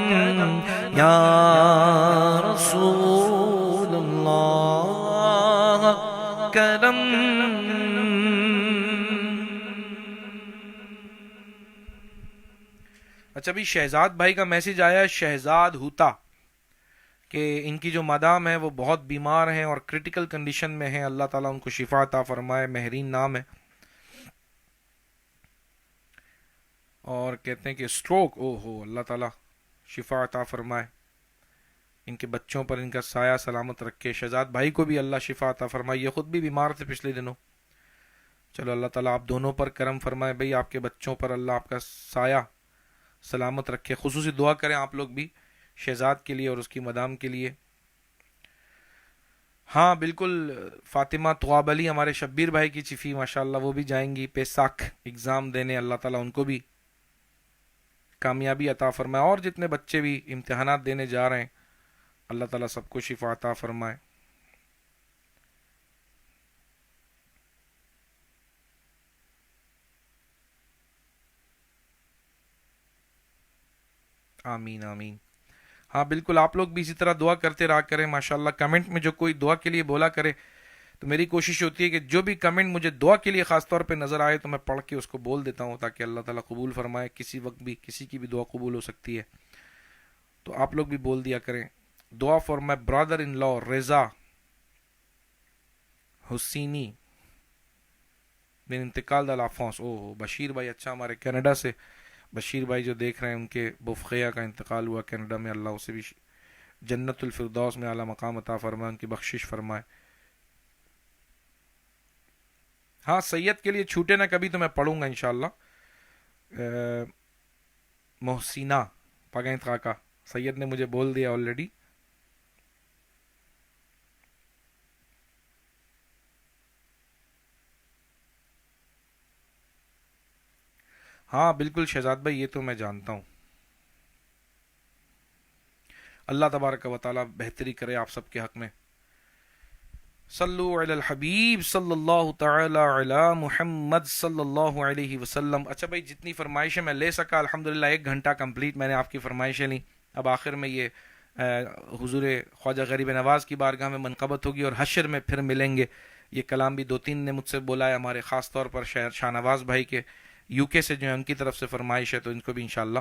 یا رسول اللہ کرم. اچھا ابھی شہزاد بھائی کا میسج آیا ہے، شہزاد ہوتا کہ ان کی جو مدام ہے وہ بہت بیمار ہیں اور کرٹیکل کنڈیشن میں ہیں، اللہ تعالیٰ ان کو شفا عطا فرمائے، مہرین نام ہے، اور کہتے ہیں کہ اسٹروک، او ہو، اللہ تعالیٰ شفا عطا فرمائے، ان کے بچوں پر ان کا سایہ سلامت رکھے، شہزاد بھائی کو بھی اللہ شفا عطا فرمائے، یہ خود بھی بیمار تھے پچھلے دنوں، چلو اللہ تعالیٰ آپ دونوں پر کرم فرمائے بھائی، آپ کے بچوں پر اللہ آپ کا سایہ سلامت رکھے، خصوصی دعا کریں آپ لوگ بھی شہزاد کے لیے اور اس کی مدام کے لیے۔ ہاں بالکل، فاطمہ تواب علی ہمارے شبیر بھائی کی چیفی ماشاءاللہ، وہ بھی جائیں گی پیساک ایگزام دینے، اللہ تعالیٰ ان کو بھی کامیابی عطا فرمائے، اور جتنے بچے بھی امتحانات دینے جا رہے ہیں اللہ تعالیٰ سب کو شفا عطا فرمائے۔ آمین آمین۔ ہاں بالکل، آپ لوگ بھی اسی طرح دعا کرتے رہا کریں ماشاءاللہ، کمنٹ میں جو کوئی دعا کے لیے بولا کرے تو میری کوشش ہوتی ہے کہ جو بھی کمنٹ مجھے دعا کے لیے خاص طور پہ نظر آئے تو میں پڑھ کے اس کو بول دیتا ہوں، تاکہ اللہ تعالیٰ قبول فرمائے، کسی وقت بھی کسی کی بھی دعا قبول ہو سکتی ہے، تو آپ لوگ بھی بول دیا کریں۔ دعا فار مائی برادر ان لا رضا حسینی بن انتقال دل آفونس، او بشیر بھائی، اچھا، ہمارے کینیڈا سے بشیر بھائی جو دیکھ رہے ہیں، ان کے بفقیہ کا انتقال ہوا کینیڈا میں، اللہ اسے بھی جنت الفردوس میں اعلیٰ مقام عطا فرمائے، ان کی بخشش فرمائے۔ ہاں سید کے لیے چھوٹے نہ کبھی، تو میں پڑھوں گا انشاءاللہ۔ محسینہ پاگین خاکہ، سید نے مجھے بول دیا آلریڈی۔ ہاں بالکل شہزاد بھائی، یہ تو میں جانتا ہوں، اللہ تبارک و تعالیٰ بہتری کرے آپ سب کے حق میں۔ صلو علی الحبیب صلی اللہ تعالی علی محمد صلی اللہ علیہ وسلم۔ اچھا بھائی، جتنی فرمائشیں میں لے سکا الحمدللہ، 1 گھنٹہ کمپلیٹ میں نے آپ کی فرمائشیں لیں، اب آخر میں یہ حضور خواجہ غریب نواز کی بارگاہ میں منقبت ہوگی، اور حشر میں پھر ملیں گے۔ یہ کلام بھی 2-3 نے مجھ سے بولا ہے، ہمارے خاص طور پر شاہ نواز بھائی کے یو کے سے جو ہے، ان کی طرف سے فرمائش ہے، تو ان کو بھی انشاءاللہ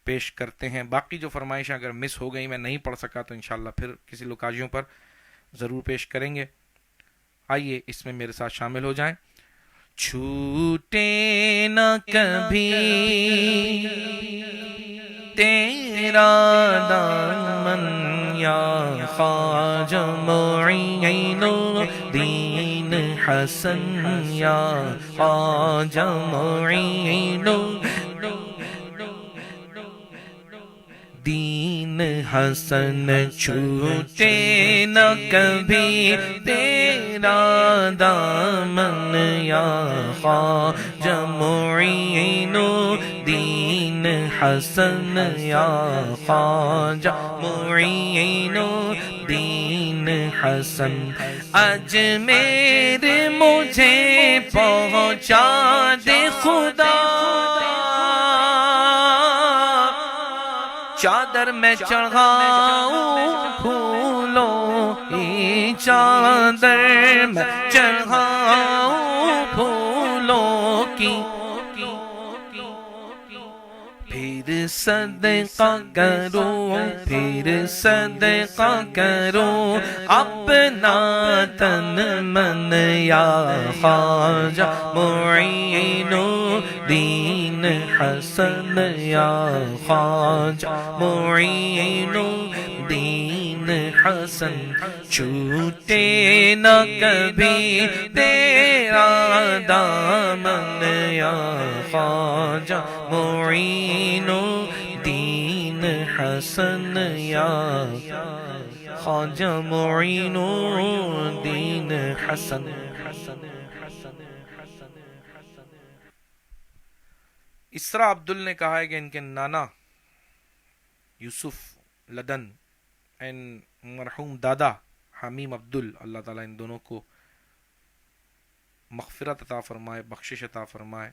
پیش کرتے ہیں۔ باقی جو فرمائشیں اگر مس ہو گئیں، میں نہیں پڑھ سکا، تو انشاءاللہ پھر کسی لوکاجیوں پر ضرور پیش کریں گے۔ آئیے اس میں میرے ساتھ شامل ہو جائیں۔ چھوٹے نہ کبھی تیرا دامن یا خواجہ معین الدین حسن، یا خواجہ معین دین حسن، چھوٹے نہ کبھی تیرا دامن یا خواجہ معین الدین حسن، یا خواجہ معین الدین حسن، اجمیر مجھے پہنچا دے خدا، چادر میں چڑھاؤں پھولوں کی چادر میں چڑھاؤں پھولوں کی، پھر صدقہ کروں، پھر صدقہ کروں اپنا تن من، یا خواجہ معین الدین حسن، یا خواجہ معین الدین حسن، چھوٹے نہ کبھی تیرا دامن، یا خواجہ معین الدین حسن، یا خواجہ معین الدین حسن۔ اسرا عبدل نے کہا ہے کہ ان کے نانا یوسف لدن اینڈ مرحوم دادا حمیم عبدل، اللہ تعالیٰ ان دونوں کو مغفرت عطا فرمائے، بخشش عطا فرمائے۔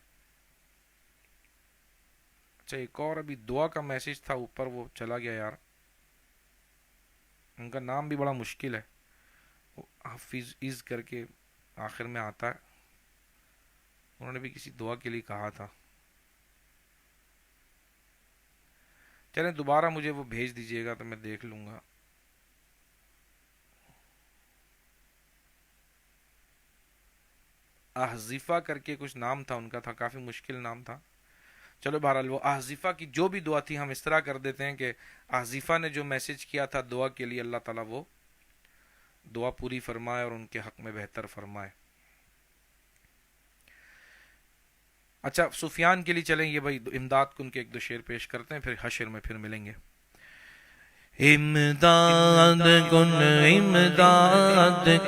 اچھا ایک اور ابھی دعا کا میسج تھا اوپر، وہ چلا گیا یار، ان کا نام بھی بڑا مشکل ہے، حافظ از کر کے آخر میں آتا ہے، انہوں نے بھی کسی دعا کے لیے کہا تھا، چلیں دوبارہ مجھے وہ بھیج دیجئے گا تو میں دیکھ لوں گا۔ احذفہ کر کے کچھ نام تھا ان کا، تھا کافی مشکل نام تھا. چلو بہرحال وہ احذفہ کی جو بھی دعا تھی ہم اس طرح کر دیتے ہیں کہ احذفہ نے جو میسج کیا تھا دعا کے لیے، اللہ تعالیٰ وہ دعا پوری فرمائے اور ان کے حق میں بہتر فرمائے. اچھا سفیان کے لیے چلیں، یہ بھائی امداد کن کے ایک دو شعر پیش کرتے ہیں، پھر حشر میں پھر ملیں گے. امداد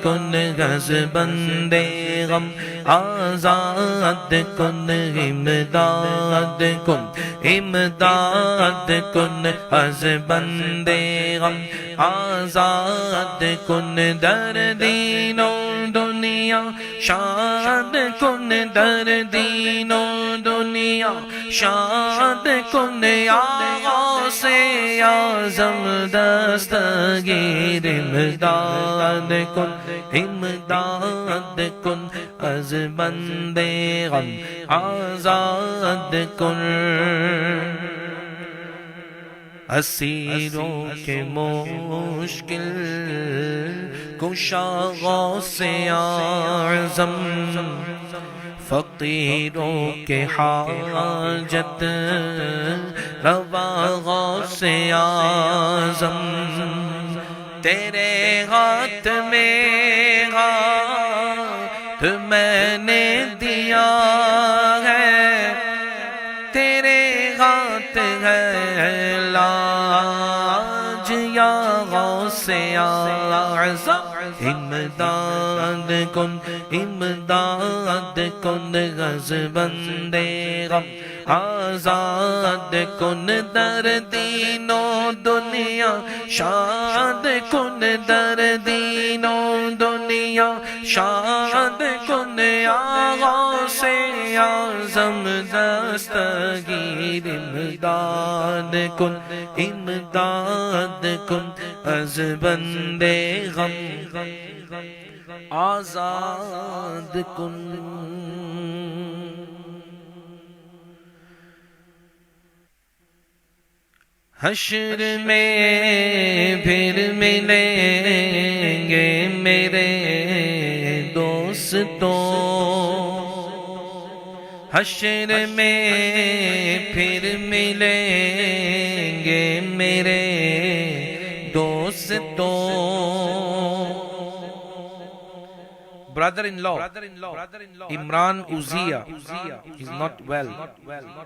کن غز بندے غم آزاد کن، امداد کن غز بندے غم آزاد کن، در دین و دنیا شاد کن، در دین و دنیا شاد کن، یا غوث اعظم دستگیر امداد کن از بندے غم آزاد کن. اسیروں کے مشکل کشا غوث اعظم، فقیروں کے حاجت روا غوث اعظم، تیرے ہاتھ میں ہاتھ میں نے دیا ہے، تیرے ہاتھ ہے لاج یا غوث اعظم. امداد کن غز بندے غم آزاد کن، در دین و دنیا شاد کن، در دین و دنیا شاد کن، یا غوث اعظم دستگیر امداد کن از بندے غم آزاد کن. حشر میں پھر ملیں گے میرے دوستوں، حشر میں پھر ملیں گے میرے دوستوں. Brother-in-law Imran Uzziya is not well.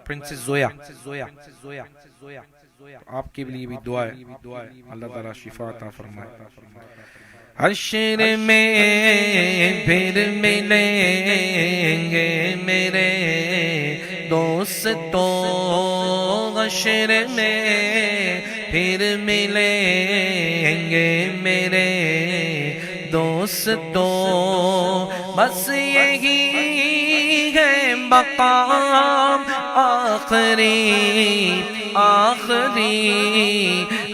Princess Zoya, آپ کے لیے بھی دعا ہے، اللہ تعالیٰ شفا عطا فرمائے. حشر میں پھر ملیں گے میرے دوستوں، حشر میں پھر ملیں گے میرے دوستوں، بس یہی ہے مقام آخری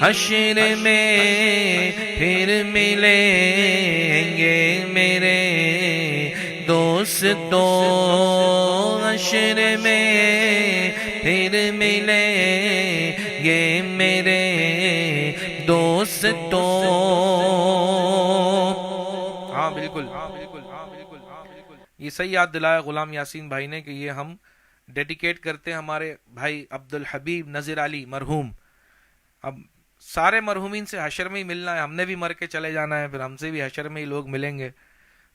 حشر میں پھر ملیں گے میرے دوستوں، حشر میں پھر ملیں گے میرے دوستوں. ہاں بالکل یہ صحیح یاد دلایا غلام یاسین بھائی نے کہ یہ ہم ڈیڈیکیٹ کرتے ہیں ہمارے بھائی عبدالحبیب نذیر علی مرحوم. اب سارے مرحومین سے حشر میں ہی ملنا ہے، ہم نے بھی مر کے چلے جانا ہے، پھر ہم سے بھی حشر میں ہی لوگ ملیں گے،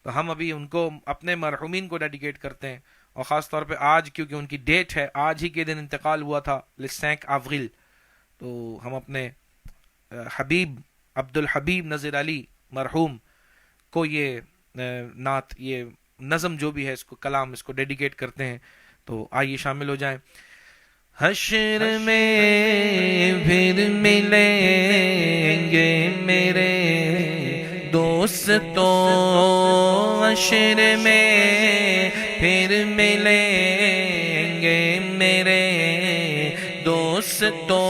تو ہم ابھی ان کو اپنے مرحومین کو ڈیڈیکیٹ کرتے ہیں. اور خاص طور پہ آج کیونکہ ان کی ڈیٹ ہے، آج ہی کے دن انتقال ہوا تھا le 5 avril، تو ہم اپنے حبیب عبدالحبیب نذیر علی مرحوم کو یہ نعت، یہ نظم جو بھی ہے، اس کو کلام، اس کو ڈیڈیکیٹ کرتے ہیں. تو آئیے شامل ہو جائیں. حشر میں پھر ملیں گے میرے دوستوں، حشر میں پھر ملیں گے میرے دوستوں،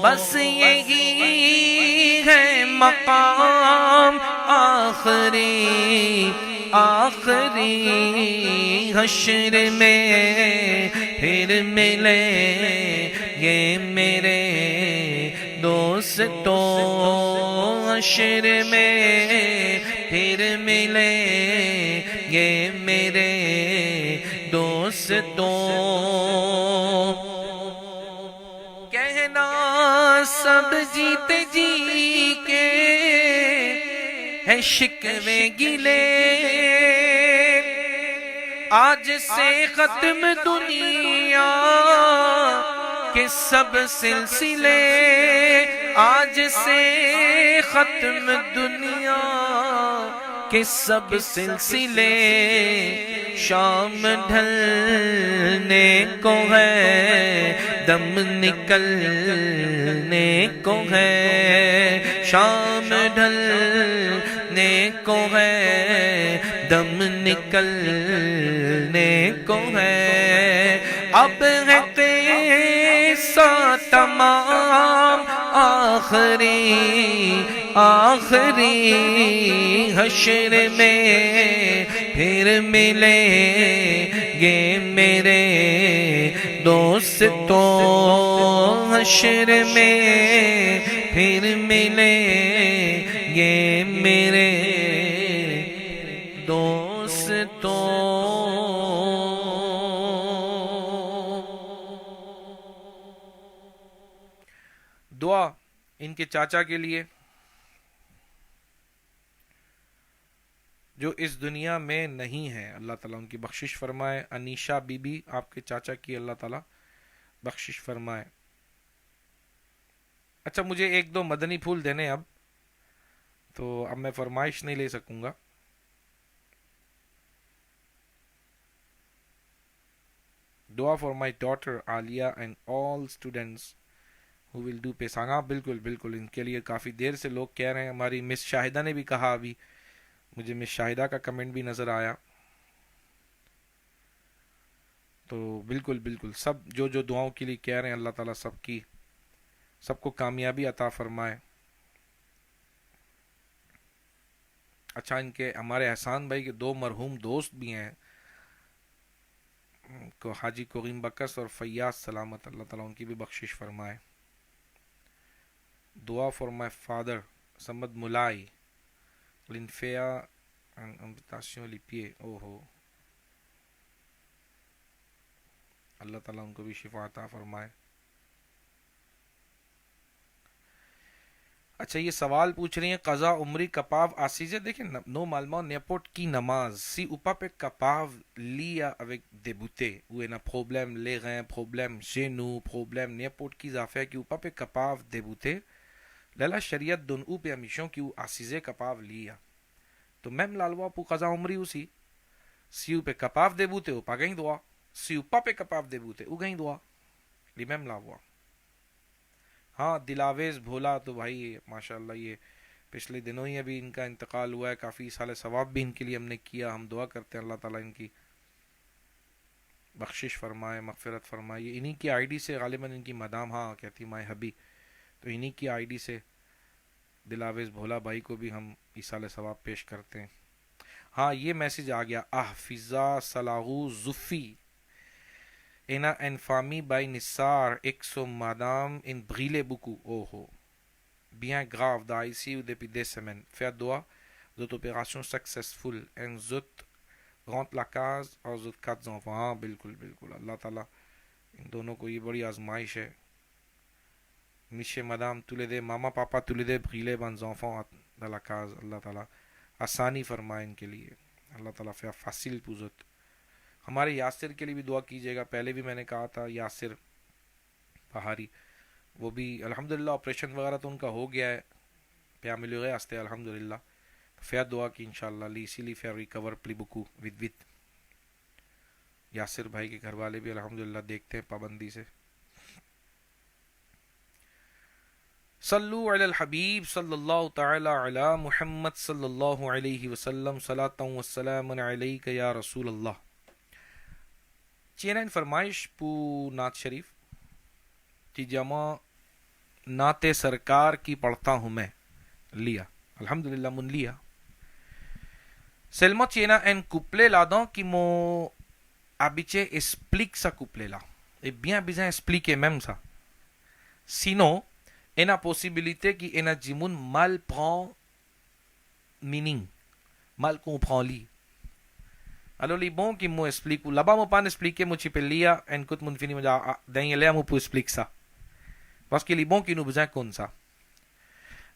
بس یہی ہے مقام آخری حشر میں پھر ملیں گے میرے دوستوں، حشر میں پھر ملیں گے میرے دوستوں، کہنا سب جیتے جی کے ہے شکوے گلے، آج سے ختم دنیا کے سب سلسلے، آج سے ختم دنیا کے سب سلسلے، شام ڈھلنے کو ہے دم نکلنے کو ہے، شام ڈھلنے کو ہے دم نکلنے کو ہے، اب ہے قصہ تمام آخری آخری، حشر میں پھر ملیں گے میرے دوستوں، حشر میں پھر ملیں گے میرے دوستوں۔ دعا ان کے چاچا کے لیے جو اس دنیا میں نہیں ہے، اللہ تعالیٰ ان کی بخشش فرمائے۔ انیشا بی بی، آپ کے چاچا کی اللہ تعالیٰ بخشش فرمائے۔ اچھا مجھے ایک دو مدنی پھول دینے اب، تو اب میں فرمائش نہیں لے سکوں گا۔ دعا for my daughter Alia and all students who will do پیسانگا۔ بالکل بالکل، ان کے لیے کافی دیر سے لوگ کہہ رہے ہیں، ہماری مس شاہدہ نے بھی کہا، ابھی مجھے مس شاہدہ کا کمنٹ بھی نظر آیا، تو بالکل بالکل سب جو جو دعاؤں کے لیے کہہ رہے ہیں، اللہ تعالیٰ سب کو کامیابی عطا فرمائے۔ اچھا ان کے ہمارے احسان بھائی کے دو مرحوم دوست بھی ہیں، کو حاجی کریم بکس اور فیاض سلامت، اللہ تعالیٰ ان کی بھی بخشش فرمائے۔ دعا فار مائی فادر سمد ملائی لنفیا انویٹاسیون لیپیے، اوہو، اللہ تعالیٰ ان کو بھی شفا عطا فرمائے۔ اچھا یہ سوال پوچھ رہی ہیں قضا عمری کپاو آسیزے، دیکھیں نو مالما نیپوٹ کی نماز سی اوپا پہ کپاو لیا avec débuté ou un problème les reins problème genou problème نیپوٹ کی اضافہ کی اوپا پہ کپاو débuté للا شریعت دن او پہ امیشوں کی آسیزے کپاو لیا، تو میم لالوا پو قضا عمری اسی سی اوپے کپاو débuté اوپا گئیں دعا، سی اوپا پہ کپاو débuté او گئیں دعا لی میم لاوا۔ ہاں دلاویز بھولا تو بھائی ماشاءاللہ یہ پچھلے دنوں ہی ابھی ان کا انتقال ہوا ہے، کافی سال ثواب بھی ان کے لیے ہم نے کیا، ہم دعا کرتے ہیں اللہ تعالیٰ ان کی بخشش فرمائے، مغفرت فرمائے۔ یہ انہی کی آئی ڈی سے غالباً ان کی مدام ہاں کہتی مائے حبی، تو انہی کی آئی ڈی سے دلاویز بھولا بھائی کو بھی ہم ایصال ثواب پیش کرتے ہیں۔ ہاں یہ میسج آ گیا، احفظہ صلاحو زفی اینا انفامی بائی نثار ایکسو مادام ان بریلے بکو اوہو bien grave da ICU depuis des semaines. Faire doigt d'autres opérations successful and zut rentre la case اور زد 4 enfants. ہاں بالکل بالکل، اللہ تعالیٰ ان دونوں کو یہ بڑی آزمائش ہے، میشے مدام تولے دے ماما پاپا تولے دے بریلے بن enfants dans la case، اللہ تعالیٰ آسانی فرمائے ان کے لیے، اللہ تعالیٰ فیا فاصل پوزت۔ ہمارے یاسر کے لیے بھی دعا کیجیے گا، پہلے بھی میں نے کہا تھا یاسر پہاڑی، وہ بھی الحمدللہ آپریشن وغیرہ تو ان کا ہو گیا ہے، پیا ملو گئے آستے الحمدللہ، فیا دعا کی انشاءاللہ لی اسی لیے فیا ریکور پلی بکو ود یاسر بھائی کے گھر والے بھی الحمدللہ دیکھتے ہیں پابندی سے۔ صلو علی الحبیب صلی اللہ تعالی علی محمد صلی اللہ علیہ وسلم صلاۃ و سلام علیک یا رسول اللہ۔ چینین فرمائش پو نعت شریف کی جمع نعت سرکار کی پڑھتا ہوں میں، لیا الحمدللہ من لیا Selmo tiene un couplet là-dedans qui m'ont habitué explique ça couplet là. Et bien besoin expliquer même ça. Sinon, il y a possibilité qu'il y ait des gens mal prend meaning, mal comprend li. Allora li bom que mo explico. Laba mo pan explique mo chipelia en kut mun fini mo ja den ele mo pu explique sa. Parce que li bom que nous besoin kon sa.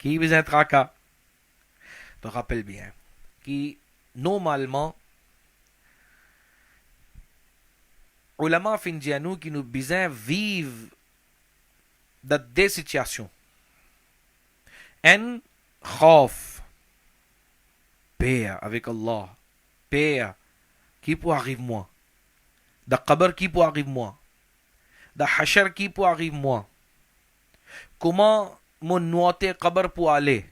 qui vous intraka. Je rappelle bien que normalement ulama findianou qui nous besoin vivre dans des situations en khauf paix avec Allah, paix qui peut arriver moi, da qabr qui peut arriver moi, da hashar qui peut arriver moi, comment mon noité qabr pour aller.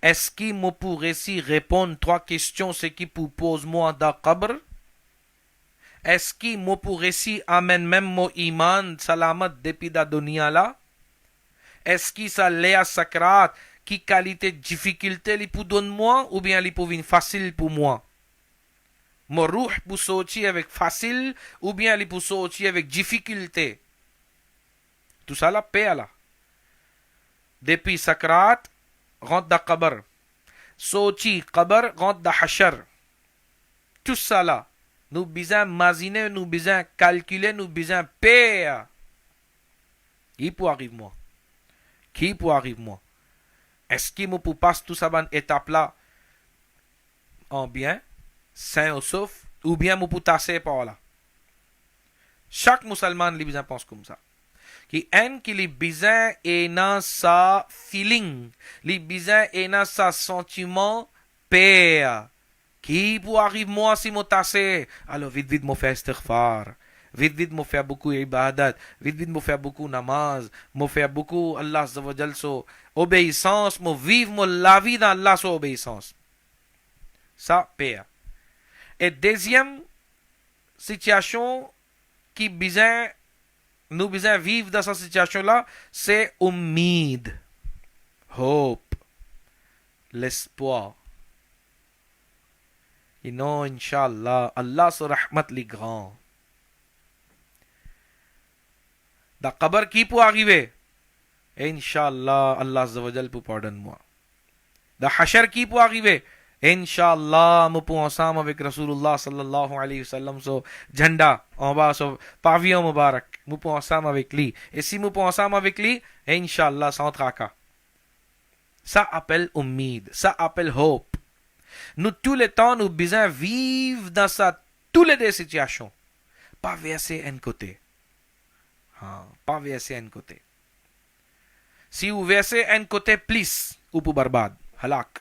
Est-ce qu'il me pourrait si répondre trois questions ce qui pour pose moi da qabr? Est-ce qu'il me pourrait si amène même mon iman salamat depuis da dunia là? Est-ce qu'il ça léa sakrat qui qualité difficulté li pour donner moi ou bien li pour venir facile pour moi? Mon ruh pour sortir avec facile ou bien li pour sortir avec difficulté? Tout ça la paix là. Depuis sakrat rentre dans qabr, sorti qabr rentre dans hashar. Tout ça là, nous besoin imaginer, nous besoin calculer, nous besoin paix. Qui peut arriver moi? Qui peut arriver moi? Est-ce qu'il me peut passer tout ça dans étape là en bien, sain ou sauf, ou bien me peut tasser par là? Chaque musulman li besoin pense comme ça. Ki en ki li besoin et dans sa feeling, li besoin et dans sa sentiment paix. Qui peut arriver moi si me tasser? Alors vite me faire istighfar. Vite me faire beaucoup ibadat, vite me faire beaucoup namaz, me faire beaucoup Allah Azza wa Jal so obéissance, me vivre la vie dans Allah so obéissance. Ça paix. Et deuxième situation qui besoin nous besoin vivre dans cette situation là, c'est ummid, hope, l'espoir. Et non, Inch'Allah, Allah sa rahmat li grand. Da qabr qui peut arriver? Inch'Allah, Allah Azza wa Jal peut pardonner moi. Da hashar qui peut arriver? Inch'Allah, nous pouvons ensemble avec Rasulullah sallallahu alayhi wa sallam so jhanda en bas so pavillon mubarak. Nous pouvons ensemble avec lui. Et si nous pouvons ensemble avec lui, Inch'Allah, sans tracas. Ça appelle ummid, ça appelle hope. Nous tous les temps, nous besoin vivre dans ça, toutes les deux situations. Pas verser un côté. Pas verser un côté. Si vous versez un côté plus, ou pour barbade, halak.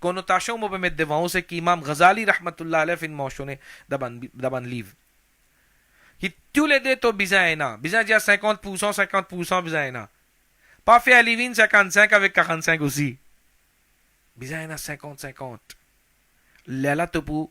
connotation mo bemet devant c'est qu'imam Ghazali rahmatullah alayh fin mentionné daban livre qui tous les deux to besoin dire 50% 50% besoin pas faire living 55 avec 45 aussi besoin 50-50 là to pour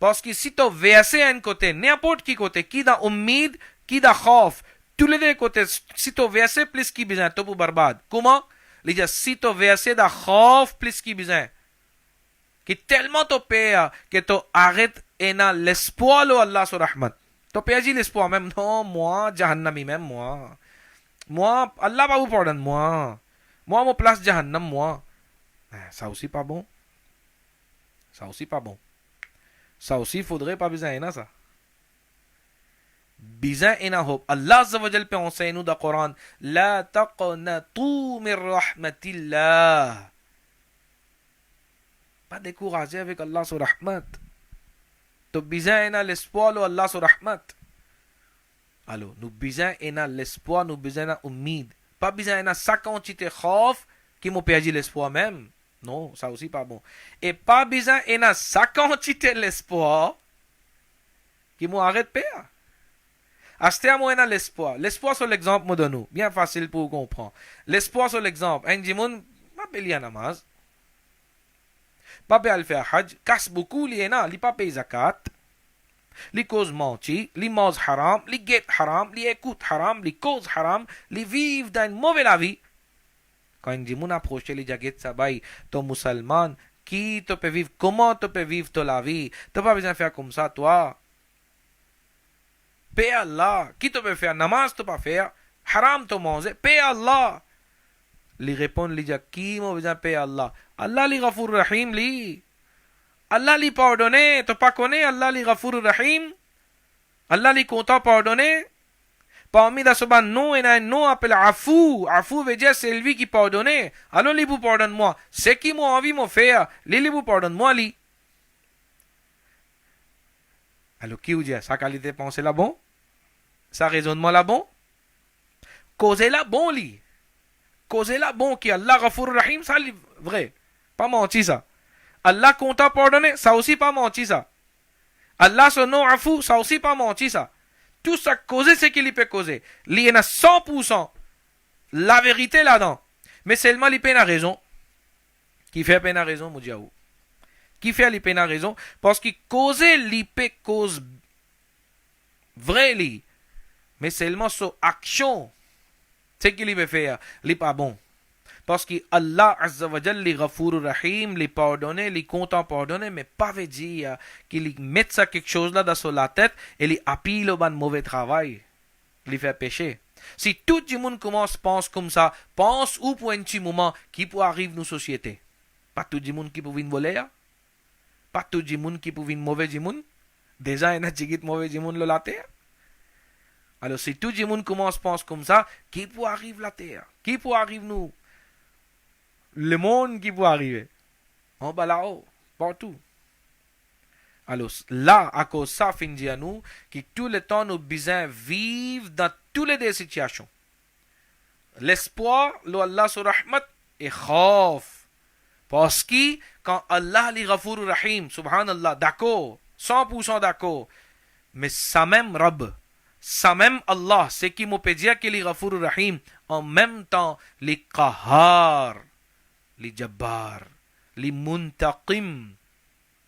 parce que si to verser un côté n'importe qui côté qui da ummid qui da khauf tous les deux côtés, si tu verses plus qui besoin, tu pour barbade. Comment? Les gens, si tu verses da khauf plus qui besoin, que tellement tu payes, que tu arrêtes et n'a l'espoir lo Allah sur rahmat. To perdi l'espoir même, non, moi, jahannami même, moi. Moi, Allah va vous pardonner, moi. Moi, mon place jahannam, moi. Ça aussi pas bon. Ça aussi pas bon. Ça aussi, il faudrait pas besoin de ça. Besoin de hope. Allah Azza wa Jal pe enseigne nous dans le Coran. La taqnatu min rahmatillah. Pas décourager avec Allah sur rahmat. تو besoin de l'espoir de Allah sur rahmat. Alors, nous besoin de l'espoir, nous besoin de umid. Pas besoin de sa quantité khauf qui m'a perdu l'espoir même. Non, ça aussi pas bon. Et pas besoin de sa quantité l'espoir qui m'a arrêté de perdre. Acheter à moi l'espoir. L'espoir sur l'exemple, moi donne nous. Bien facile pour comprendre. L'espoir sur l'exemple. Un dimoun, ma paye la namaz. Pas paye faire hajj. Casse beaucoup, li na, li pas paye zakat. Li cause menti, li mange haram, li get haram, li écoute haram, li cause haram, li vive dans une mauvaise vie. Quand un dimoun approche li jaget sabay, ton musulman, qui te peut vivre, comment te peut vivre ta vie? Tu pas besoin de faire comme ça, toi. Paix Allah. Qui te peut faire namaz, tu pas faire. Haram, tu manger. Paix Allah. Li répond, li dit, qui m'a besoin de paix Allah? Allah li Ghafour Rahim, li. Allah li pardonne. Tu pas connais Allah li Ghafour Rahim? Allah li content pardonner? Parmi la soban non, il y a un nom appelé Afou. Afou veut dire c'est lui qui pardonne. Alors li vous pardonne moi. C'est qui m'a envie de faire. Li vous pardonne moi, li. Alors qui vous dit sa qualité de pensée là bon? Sa raisonnement là bon? Causer là bon li. Causer là bon qui Allah Ghafour Rahim, ça li vrai. Pas menti ça. Allah content pardonner, ça aussi pas menti ça. Allah son nom Afou, ça aussi pas menti ça. Tout ça causer c'est qu'il peut causer. Il y en a 100% la vérité là-dedans. Mais seulement il peut raison. Qui fait peine à raison, Moudiaou? Qui fait li peine à raison? Parce qu'il cause li peut cause vrai li. Mais seulement sur action. C'est qu'il peut faire. Li pas bon. Parce que Allah Azza wa Jal li Ghafour Rahim, li pardonne, li content pardonner, mais pas veut dire qu'il met ça quelque chose là dans la tête et li appuie le ban mauvais travail. Li fait pécher. Si tout le monde commence pense comme ça, pense ou pour un petit moment qui peut arriver dans nos sociétés. Pas tout le monde qui peut venir voler. Pas tout le monde qui peut venir mauvais du monde. Déjà, il y a des mauvais du monde la terre. Alors, si tout le monde commence pense comme ça, qui peut arriver la terre? Qui peut arriver nous? Le monde qui peut arriver. En bas là-haut, partout. Alors là, à cause de ça, fin dit à nous, que tout le temps nous besoin vivre dans toutes les situations. L'espoir, Allah sur rahmat, est khaf. Parce que quand Allah li Ghafour Rahim, subhanallah, d'accord, 100% d'accord, mais ça même Rabb, ça même Allah, c'est qui me peut dire qu'il est Ghafour Rahim, en même temps, les Qahar, les Jabbar, les Muntaqim,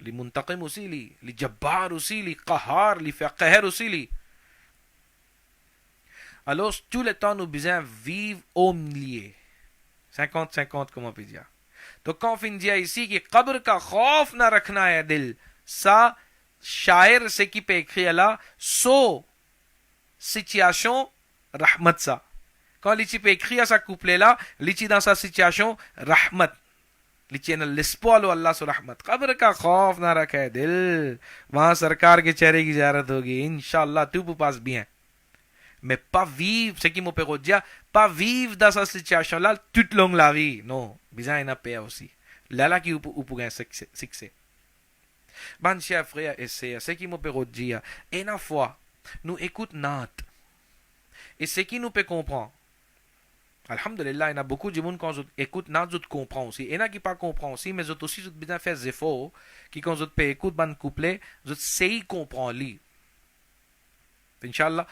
les Muntaqim aussi, les Jabbar aussi, les Qahar, les Qahar aussi, les. Alors, tout le temps, nous besoin vivre au milieu. 50-50, comment on peut dire. Donc, quand on dit ici que qabr ka khauf na rakhna hai dil, ça, shair, c'est qui peut écrire là, so, situation, rahmat ça. Quand l'iti peut écrire ça couplet là, l'iti dans sa situation, rahmat. L'iti a l'espoir de Allah sur rahmat. Qabr ka khauf na rakha hai dil, wahan sarkar ke chehre ki ziyarat hogi, inshallah, tout vous passe bien. Mais pas vivre, ce qui me peut dire, pas vivre dans cette situation-là toute longue la vie. Non, besoin d'un paix aussi. Là qui vous pouvez un succès. Bon, chers frères et sœurs, ce qui me peut dire, une fois, nous écoutons Nat. Et ce qui nous peut comprendre. Alhamdulillah, il y a beaucoup de gens qui écoutent Nat, qui comprennent aussi. Il y en a qui ne comprennent pas aussi, mais ils aussi besoin de faire des efforts, qui quand ils écoutent un couplet, ils essayent de comprendre. Inch'Allah,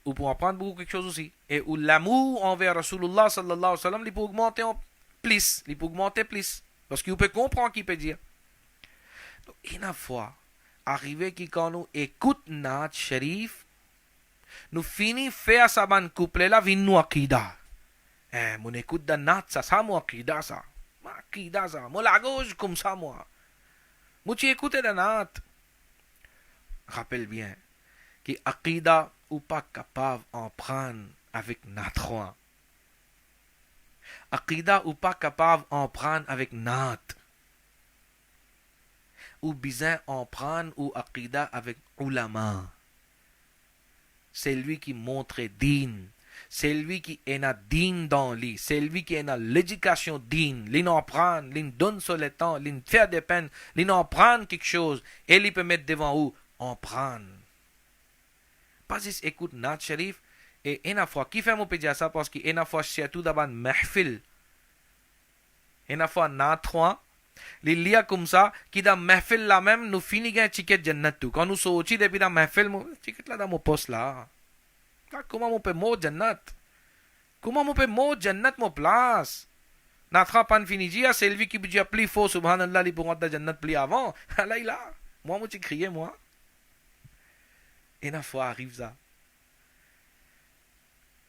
ou pour apprendre beaucoup quelque chose aussi. Et où l'amour envers Rasulullah sallallahu alayhi wa sallam, il peut augmenter plus. Il peut augmenter plus. Parce qu'il peut comprendre ce qu'il peut dire. Donc, une fois, arrivé que quand nous écoutons notre Sharif, nous finissons faire ça ban couplet là, vin nous akida. Mon écoute de Nat, ça mon akida ça. Ma akida ça. Mon la gauche comme ça moi. Muci écouter la naat. Rappelle bien que Aqida ou pas capable en prendre avec Natron. Aqida ou pas capable en prendre avec Nat. Ou bien en prendre ou Aqida avec Ulama. C'est lui qui montre din. C'est lui qui est na din dans lui. C'est lui qui est na l'éducation din. L'in en prendre, l'in donne sur le temps, l'in fait des peines, l'in en prendre quelque chose. Et il peut mettre devant vous, en prendre. Pas juste écoute Nat Sharif. Et une fois, qui fait mon pédia ça parce qu'une fois, c'est tout d'abord mahfil. Une fois, Nat 3. Les lia comme ça, qui da mahfil la même, nous finit gain ticket jannat tout. Quand nous sochi depuis da mahfil, ticket là dans mon poste là. Comment mon peut mot jannat? Comment mon peut mot jannat mon place? Natra pan fini dia, c'est lui qui dit plus faux, subhanallah, li pour da jannat plus avant. Là, il a. Moi, moi, tu crié, moi. Une fois arrive ça.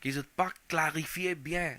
qu'ils n'ont pas clarifié bien.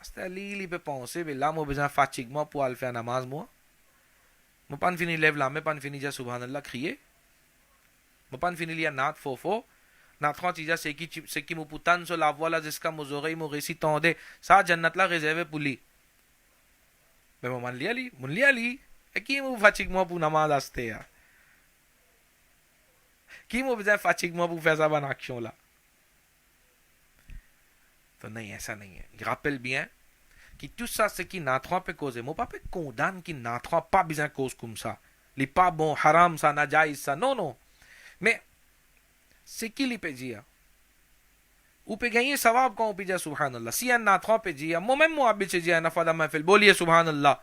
Asta lili pe pense be la mo besoin fatigue moi pour aller faire namaz moi. Mo pan fini lève la main, pan fini déjà subhanallah crier. Mo pan fini lia nat fofo. Nat 30 déjà c'est qui mo putan sur la voix là jusqu'à mes oreilles mo récitande ça jannat là réservé pour lui. Mais mo man lia li. E qui mo fatigue moi pour namaz aste ya. Qui mo besoin fatigue moi pour faire ça bonne action là. تو نہیں ایسا نہیں ہے. rappelle bien que tout ça c'est qui natron peut causer. Moi pas peut condamner qui natron pas besoin cause comme ça. Les pas bon haram ça najaïs ça non. Mais c'est qui li peut dire. Ou peut gagner savab quand on peut dire subhanallah. Si un natron peut dire moi même moi habitué dire na fada ma fait bolier subhanallah.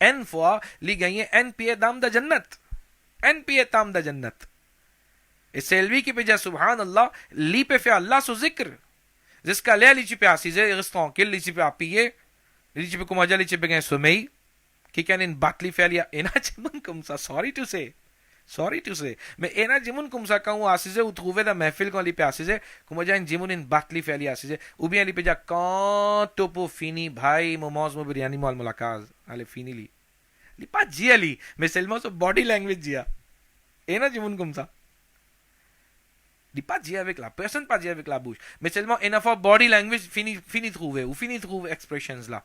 n fois li gagner n pied dam da jannat. N pied tam da jannat. Et c'est lui qui peut dire subhanallah, lui peut faire Allah sous zikr. Jusqu'à là, lui peut assiser, reste tranquille, lui peut appuyer, lui peut comment dire, lui peut gagner sommeil. Qui can une batte, lui fait, il y a un jimun comme ça, sorry to say. Mais un jimun comme ça, quand on assise ou trouver dans mahfil, quand lui peut assiser, comment dire, un jimun une batte, lui fait, il y a assiser. Ou bien, lui peut dire, quand tu peux finir, bhai, mon mange, mon biryani, mon mulakaz. Allez, fini, lui. Lui pas dire, lui, mais seulement son body language, dire. Un jimun comme ça. Il pas dire avec la personne, pas dire avec la bouche, mais seulement une fois body language fini trouver ou fini trouver expressions là.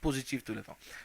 positif tout le temps.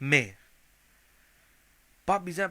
Mais pas besoin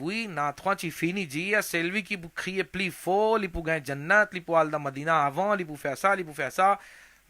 oui na trois tu finis dia c'est lui qui vous crie plus fort, il pour gagner jannat, il pour aller dans Medina avant, il pour faire ça, il pour faire ça.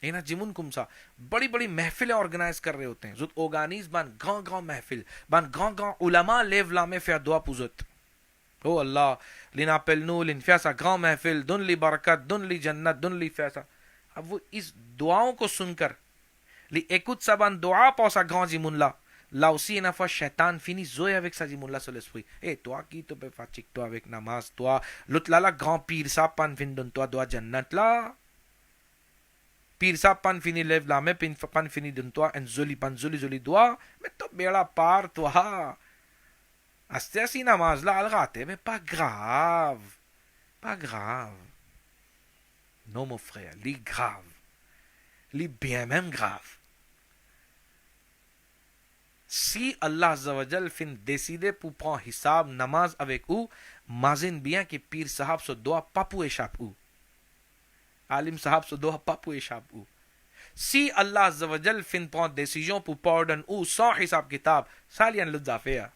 اینا جمون کمسا بڑی بڑی محفلیں آرگنائز کر رہے ہوتے ہیں زود اوگانیز بان گاں گاں محفل بان گاں گاں علماء لیو لامے فیا دعا پوزت او اللہ لینا پلنو لین فیاسا گاں محفل دن لی برکت دن لی جنت دن لی فیاسا. اب وہ اس دعاؤں کو سن کر لی ایکوت سبان دعا پوسا گاں جمون لا لاوسی نفا شیطان فینی زوی اویک سا جمون لا سلس ہوئی اے دعا کی تو بے فاچک دعا اویک نماز دعا لط لالا گاں پیر سا پان فندن دعا جنت لا پیر صاحب پان فینی لیو لامے پان فینی دنتوا انزولی پان زولی دعا میں تو بیڑا پار تو ہا استے اسی نماز لا الغاتے میں pas grave non mon frère li bien même grave si Allah Azza wa Jal fin decide pour prendre hisab namaz avec ou mazin bien que pir sahab so doa papu eshap ou عالم صاحب سے دو پاپو اشاب او سی اللہ عز و جل فن پون décision pour pardon او sans حساب کتاب سالیان لزافیا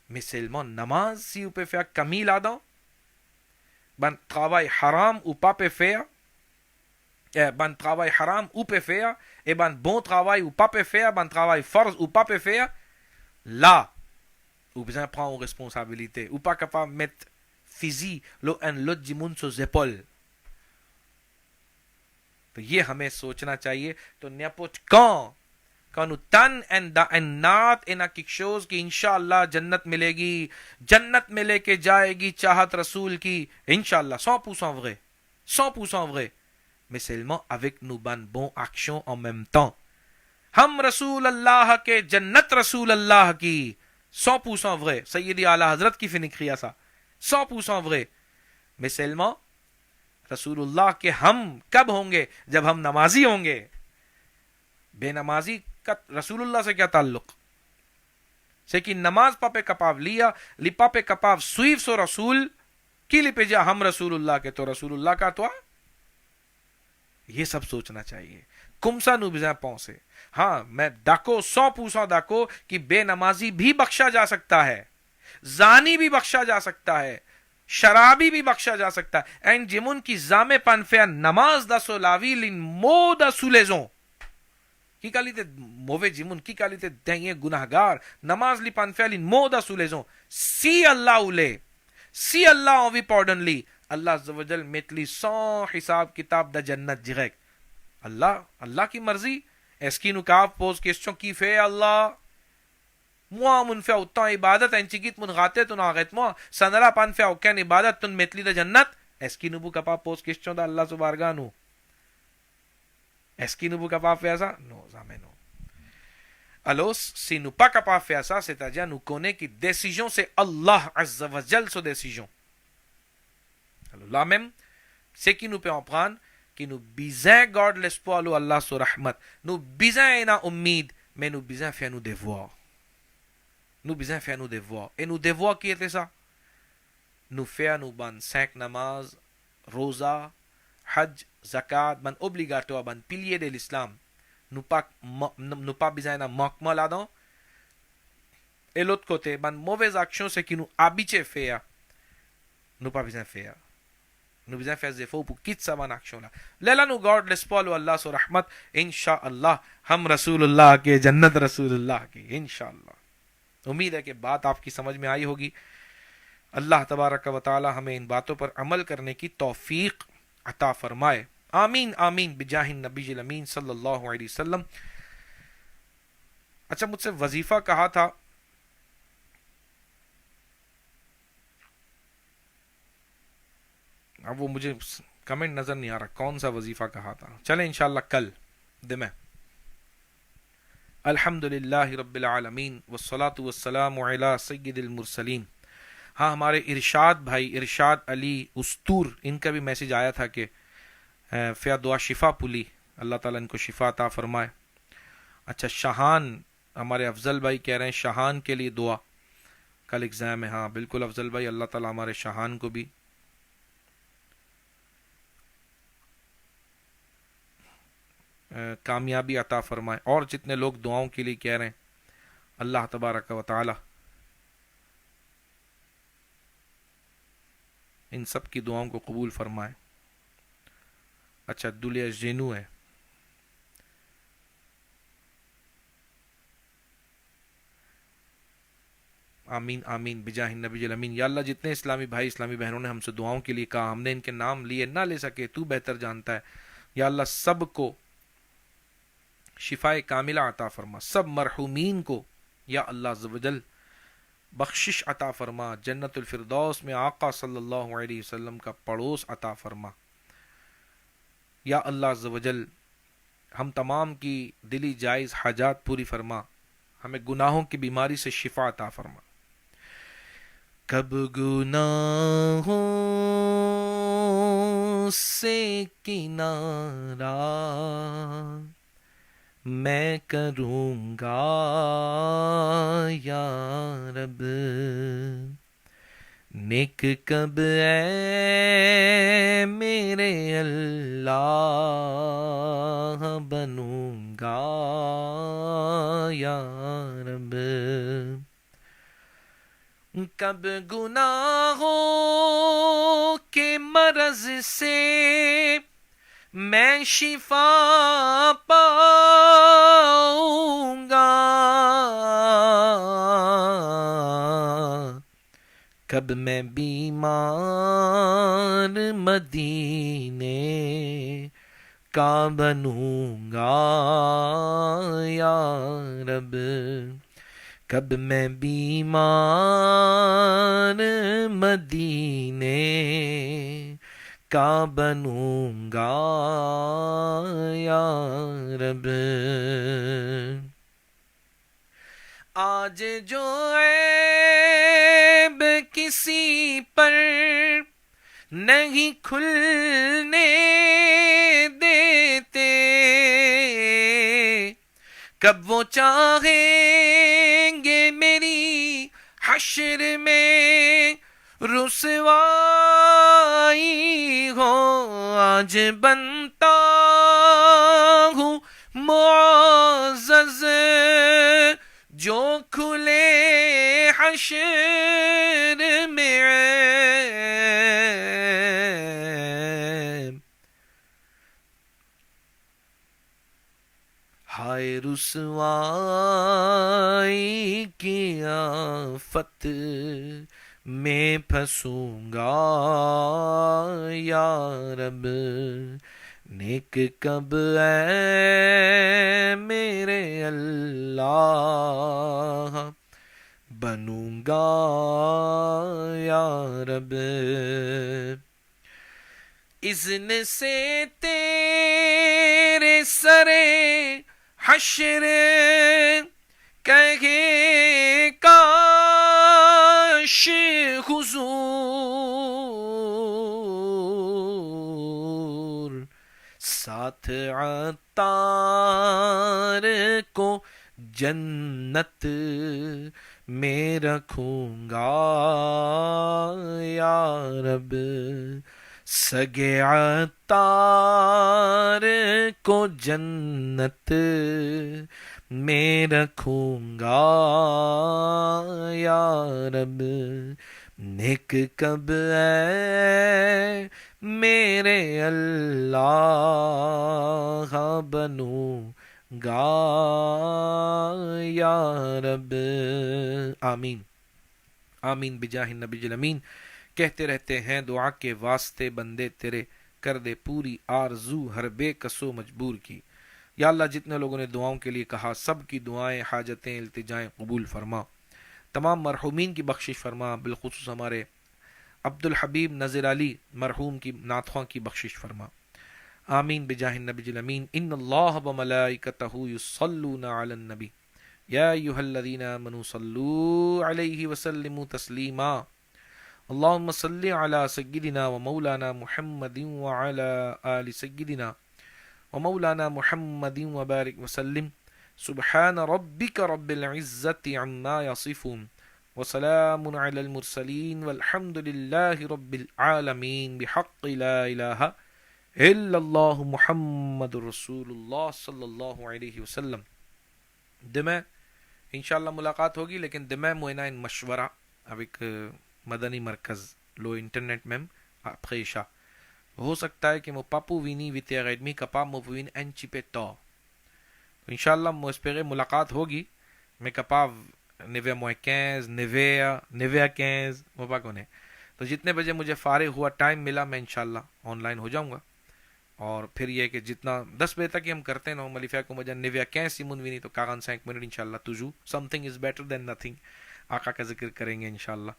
مسلمان نماز سی او پہ فیا کمیل آدم بان travail حرام او پا پہ فیا بان travail حرام او پہ فیا et بان bon travail ou pas پہ فیا بان travail فرض ou pas پہ فیا là ou besoin prendre responsabilité ou pas capable mettre physique l'autre jimoun sur épaules. تو یہ ہمیں سوچنا چاہیے تو نیپوچ کانو تن اینڈ نات اینا ککشوز کی انشاءاللہ جنت ملے گی جنت میں لے کے جائے گی چاہت رسول کی انشاءاللہ 100% vrai mais seulement avec nos bonnes actions en même temps ہم رسول اللہ کے جنت رسول اللہ کی 100% vrai سیدی اعلی حضرت کی فنکھیا سا 100% vrai mais seulement رسول اللہ کے ہم کب ہوں گے جب ہم نمازی ہوں گے بے نمازی کا رسول اللہ سے کیا تعلق سے کہ نماز پاپے کپاو لیا لی پاپے کپاو سویف سو رسول کی لی پہ جا ہم رسول اللہ کے تو رسول اللہ کا تو یہ سب سوچنا چاہیے کمسا نو بزا پونسے ہاں میں ڈاکو 100% ڈاکو کہ بے نمازی بھی بخشا جا سکتا ہے زانی بھی بخشا جا سکتا ہے شرابی بھی بخشا جا سکتا ہے این جمون کی زامے پانفیا نماز دا سولاوی لین مو دا سولیزوں کی کالی تے مووے جمون کی کالی تے دیں گناہگار نماز لی پانفیا لین مو دا سولیزوں سی اللہ اولے سی اللہ اوی پارڈن لی اللہ عز و جل میتلی 100 حساب کتاب دا جنت جغیک اللہ کی مرضی ایسکی نو کاف پوز کیسچوں کی فے اللہ موا من فیا اتنا عبادت انچگیت من غاتے تن آغیت موا سنرا پان فیا اوکین عبادت تن میتلی دا جنت ایسکی نبو کپا پوز کیسچوں دا اللہ سبارگانو ایسکی نبو کپا فیاسا نو زامنو الوس سی نپا کپا فیاسا ستا جا نو کونے کی دیسیجوں سے اللہ عز و جل سو دیسیجوں اللہ میم سیکی نو پہ اپران کہ نو بیزیں گاڈ لسپو الو اللہ سو رحمت نو بیزیں اینا امید میں نو بیزیں فیا نو دیوار نو بیزیں فیا نو دیوار اے نو دیوار کیے تے سا نو فیا نو بان 5 نماز روزہ حج زکاة بان obligatoires بان piliers de l'islam نو pas besoin d'un manquement là-dedans et l'autre côté ban mauvaise action c'est qui nous habitué faire nous pas besoin faire nous besoin faire des efforts pour quitter ça ban action là léla nous garde l'espoir de Allah sur rahmat inshallah hum rasulullah ke jannat rasulullah ki inshallah امید ہے کہ بات آپ کی سمجھ میں آئی ہوگی اللہ تبارک و تعالی ہمیں ان باتوں پر عمل کرنے کی توفیق عطا فرمائے آمین آمین بجاہ النبی الامین صلی اللہ علیہ وسلم. اچھا مجھ سے وظیفہ کہا تھا اب وہ مجھے کمنٹ نظر نہیں آ رہا کون سا وظیفہ کہا تھا چلیں انشاءاللہ کل دمیں الحمدللہ رب العالمین والصلاة والسلام علی سید المرسلین. ہاں ہمارے ارشاد بھائی ارشاد علی استور ان کا بھی میسیج آیا تھا کہ فیا دعا شفا پولی اللہ تعالیٰ ان کو شفا عطا فرمائے. اچھا شاہان ہمارے افضل بھائی کہہ رہے ہیں شاہان کے لیے دعا کل ایگزام ہے. ہاں بالکل افضل بھائی اللہ تعالیٰ ہمارے شاہان کو بھی کامیابی عطا فرمائے اور جتنے لوگ دعاؤں کے لیے کہہ رہے ہیں اللہ تبارک و تعالی ان سب کی دعاؤں کو قبول فرمائے. اچھا دلیہ زینو ہے. آمین آمین بجاہ النبی الامین. یا اللہ جتنے اسلامی بھائی اسلامی بہنوں نے ہم سے دعاؤں کے لیے کہا، ہم نے ان کے نام لیے نہ لے سکے، تو بہتر جانتا ہے. یا اللہ سب کو شفاء کاملہ عطا فرما، سب مرحومین کو یا اللہ عز و جل بخشش عطا فرما، جنت الفردوس میں آقا صلی اللہ علیہ وسلم کا پڑوس عطا فرما. یا اللہ عز و جل ہم تمام کی دلی جائز حاجات پوری فرما، ہمیں گناہوں کی بیماری سے شفا عطا فرما. کب گناہوں سے کنارہ میں کروں گا یا رب، نیک کب اے میرے اللہ بنوں گا یا رب. کب گناہوں کے مرض سے میں شفا پاؤں گا، کب میں بیمار مدینے کا بنوں گا یا رب، کب میں بیمار مدینے کا بنوں گا یا رب. آج جو عیب کسی پر نہیں کھلنے دیتے، کب وہ چاہیں گے میری حشر میں رسوائی ہو. آج بنتا ہوں معزز جو کھلے حشر میں عیب. ہائے رسوائی کی آفت میں پھنسوں گا یا رب، نیک کب اے میرے اللہ بنوں گا یا رب. اذن سے تیرے سرے حشر کہے کاش حضور ساتھ عطار کو جنت میں رکھوں گا یا رب، سگے عطار کو جنت میں رکھوں گا یا رب، نیک کب اے میرے اللہ بنوں گا یا رب. آمین آمین بجاہ النبی الامین. کہتے رہتے ہیں دعا کے واسطے بندے تیرے، کر دے پوری آرزو ہر بے کسو مجبور کی. یا اللہ جتنے لوگوں نے دعاؤں کے لیے کہا سب کی دعائیں حاجتیں التجائیں قبول فرما، تمام مرحومین کی بخشش فرما، بالخصوص ہمارے عبد الحبیب نذیر علی مرحوم کی نعتوں کی بخشش فرما. آمین بجاہ النبی الامین. ان اللہ وملائکتہ یصلون علی النبی یا ایھا الذین آمنوا صلوا علیہ وسلموا تسلیما. اللهم صل على سيدنا ومولانا محمد وعلى آل سيدنا ومولانا محمد وبارك وسلم. سبحان ربك رب العزة عما يصفون وسلام على المرسلين والحمد لله رب العالمين بحق لا إله إلا الله محمد رسول الله صلی اللہ علیہ وسلم. دمہ انشاءاللہ ملاقات ہوگی، لیکن دمہ موئنہ مشورہ avec مدنی مرکز لو انٹرنیٹ میں آپ خیشہ ہو سکتا ہے کہ مو پاپو وینی ویتے ریڈمی کپا مو وین این چیپے تو انشاءاللہ مو اس پہ ملاقات ہوگی میں کپا نیویا موئے 15 نیویا 15 موبا کونے. تو جتنے بجے مجھے فارغ ہوا ٹائم ملا میں انشاءاللہ آن لائن ہو جاؤں گا. اور پھر یہ کہ جتنا 10 بجے تک ہی ہم کرتے ہیں نا ملیفیا کو مجھے نیویا 15 سیمون وینی تو کاغان سے 1 منٹ انشاءاللہ تجو something is better than nothing آقا کا ذکر کریں گے انشاءاللہ.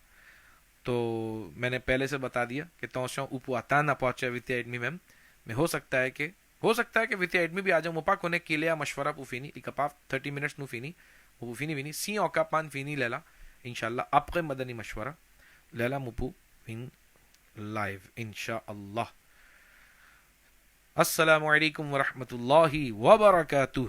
تو میں نے پہلے سے بتا دیا کہ توشوں اوپو آتا نہ پہنچے ویتے ایڈمی میں ہو سکتا ہے کہ ویتے ایڈمی بھی آ جاؤں مپا کونے کیلیا مشورہ پوفینی اکپا 30 منٹس نو فینی وہ فینی وینی سی اوکا پان فینی لیلا انشاءاللہ آپ کے مدنی مشورہ لیلا مپو ان لائیو انشاءاللہ. السلام علیکم ورحمۃ اللہ وبرکاتہ.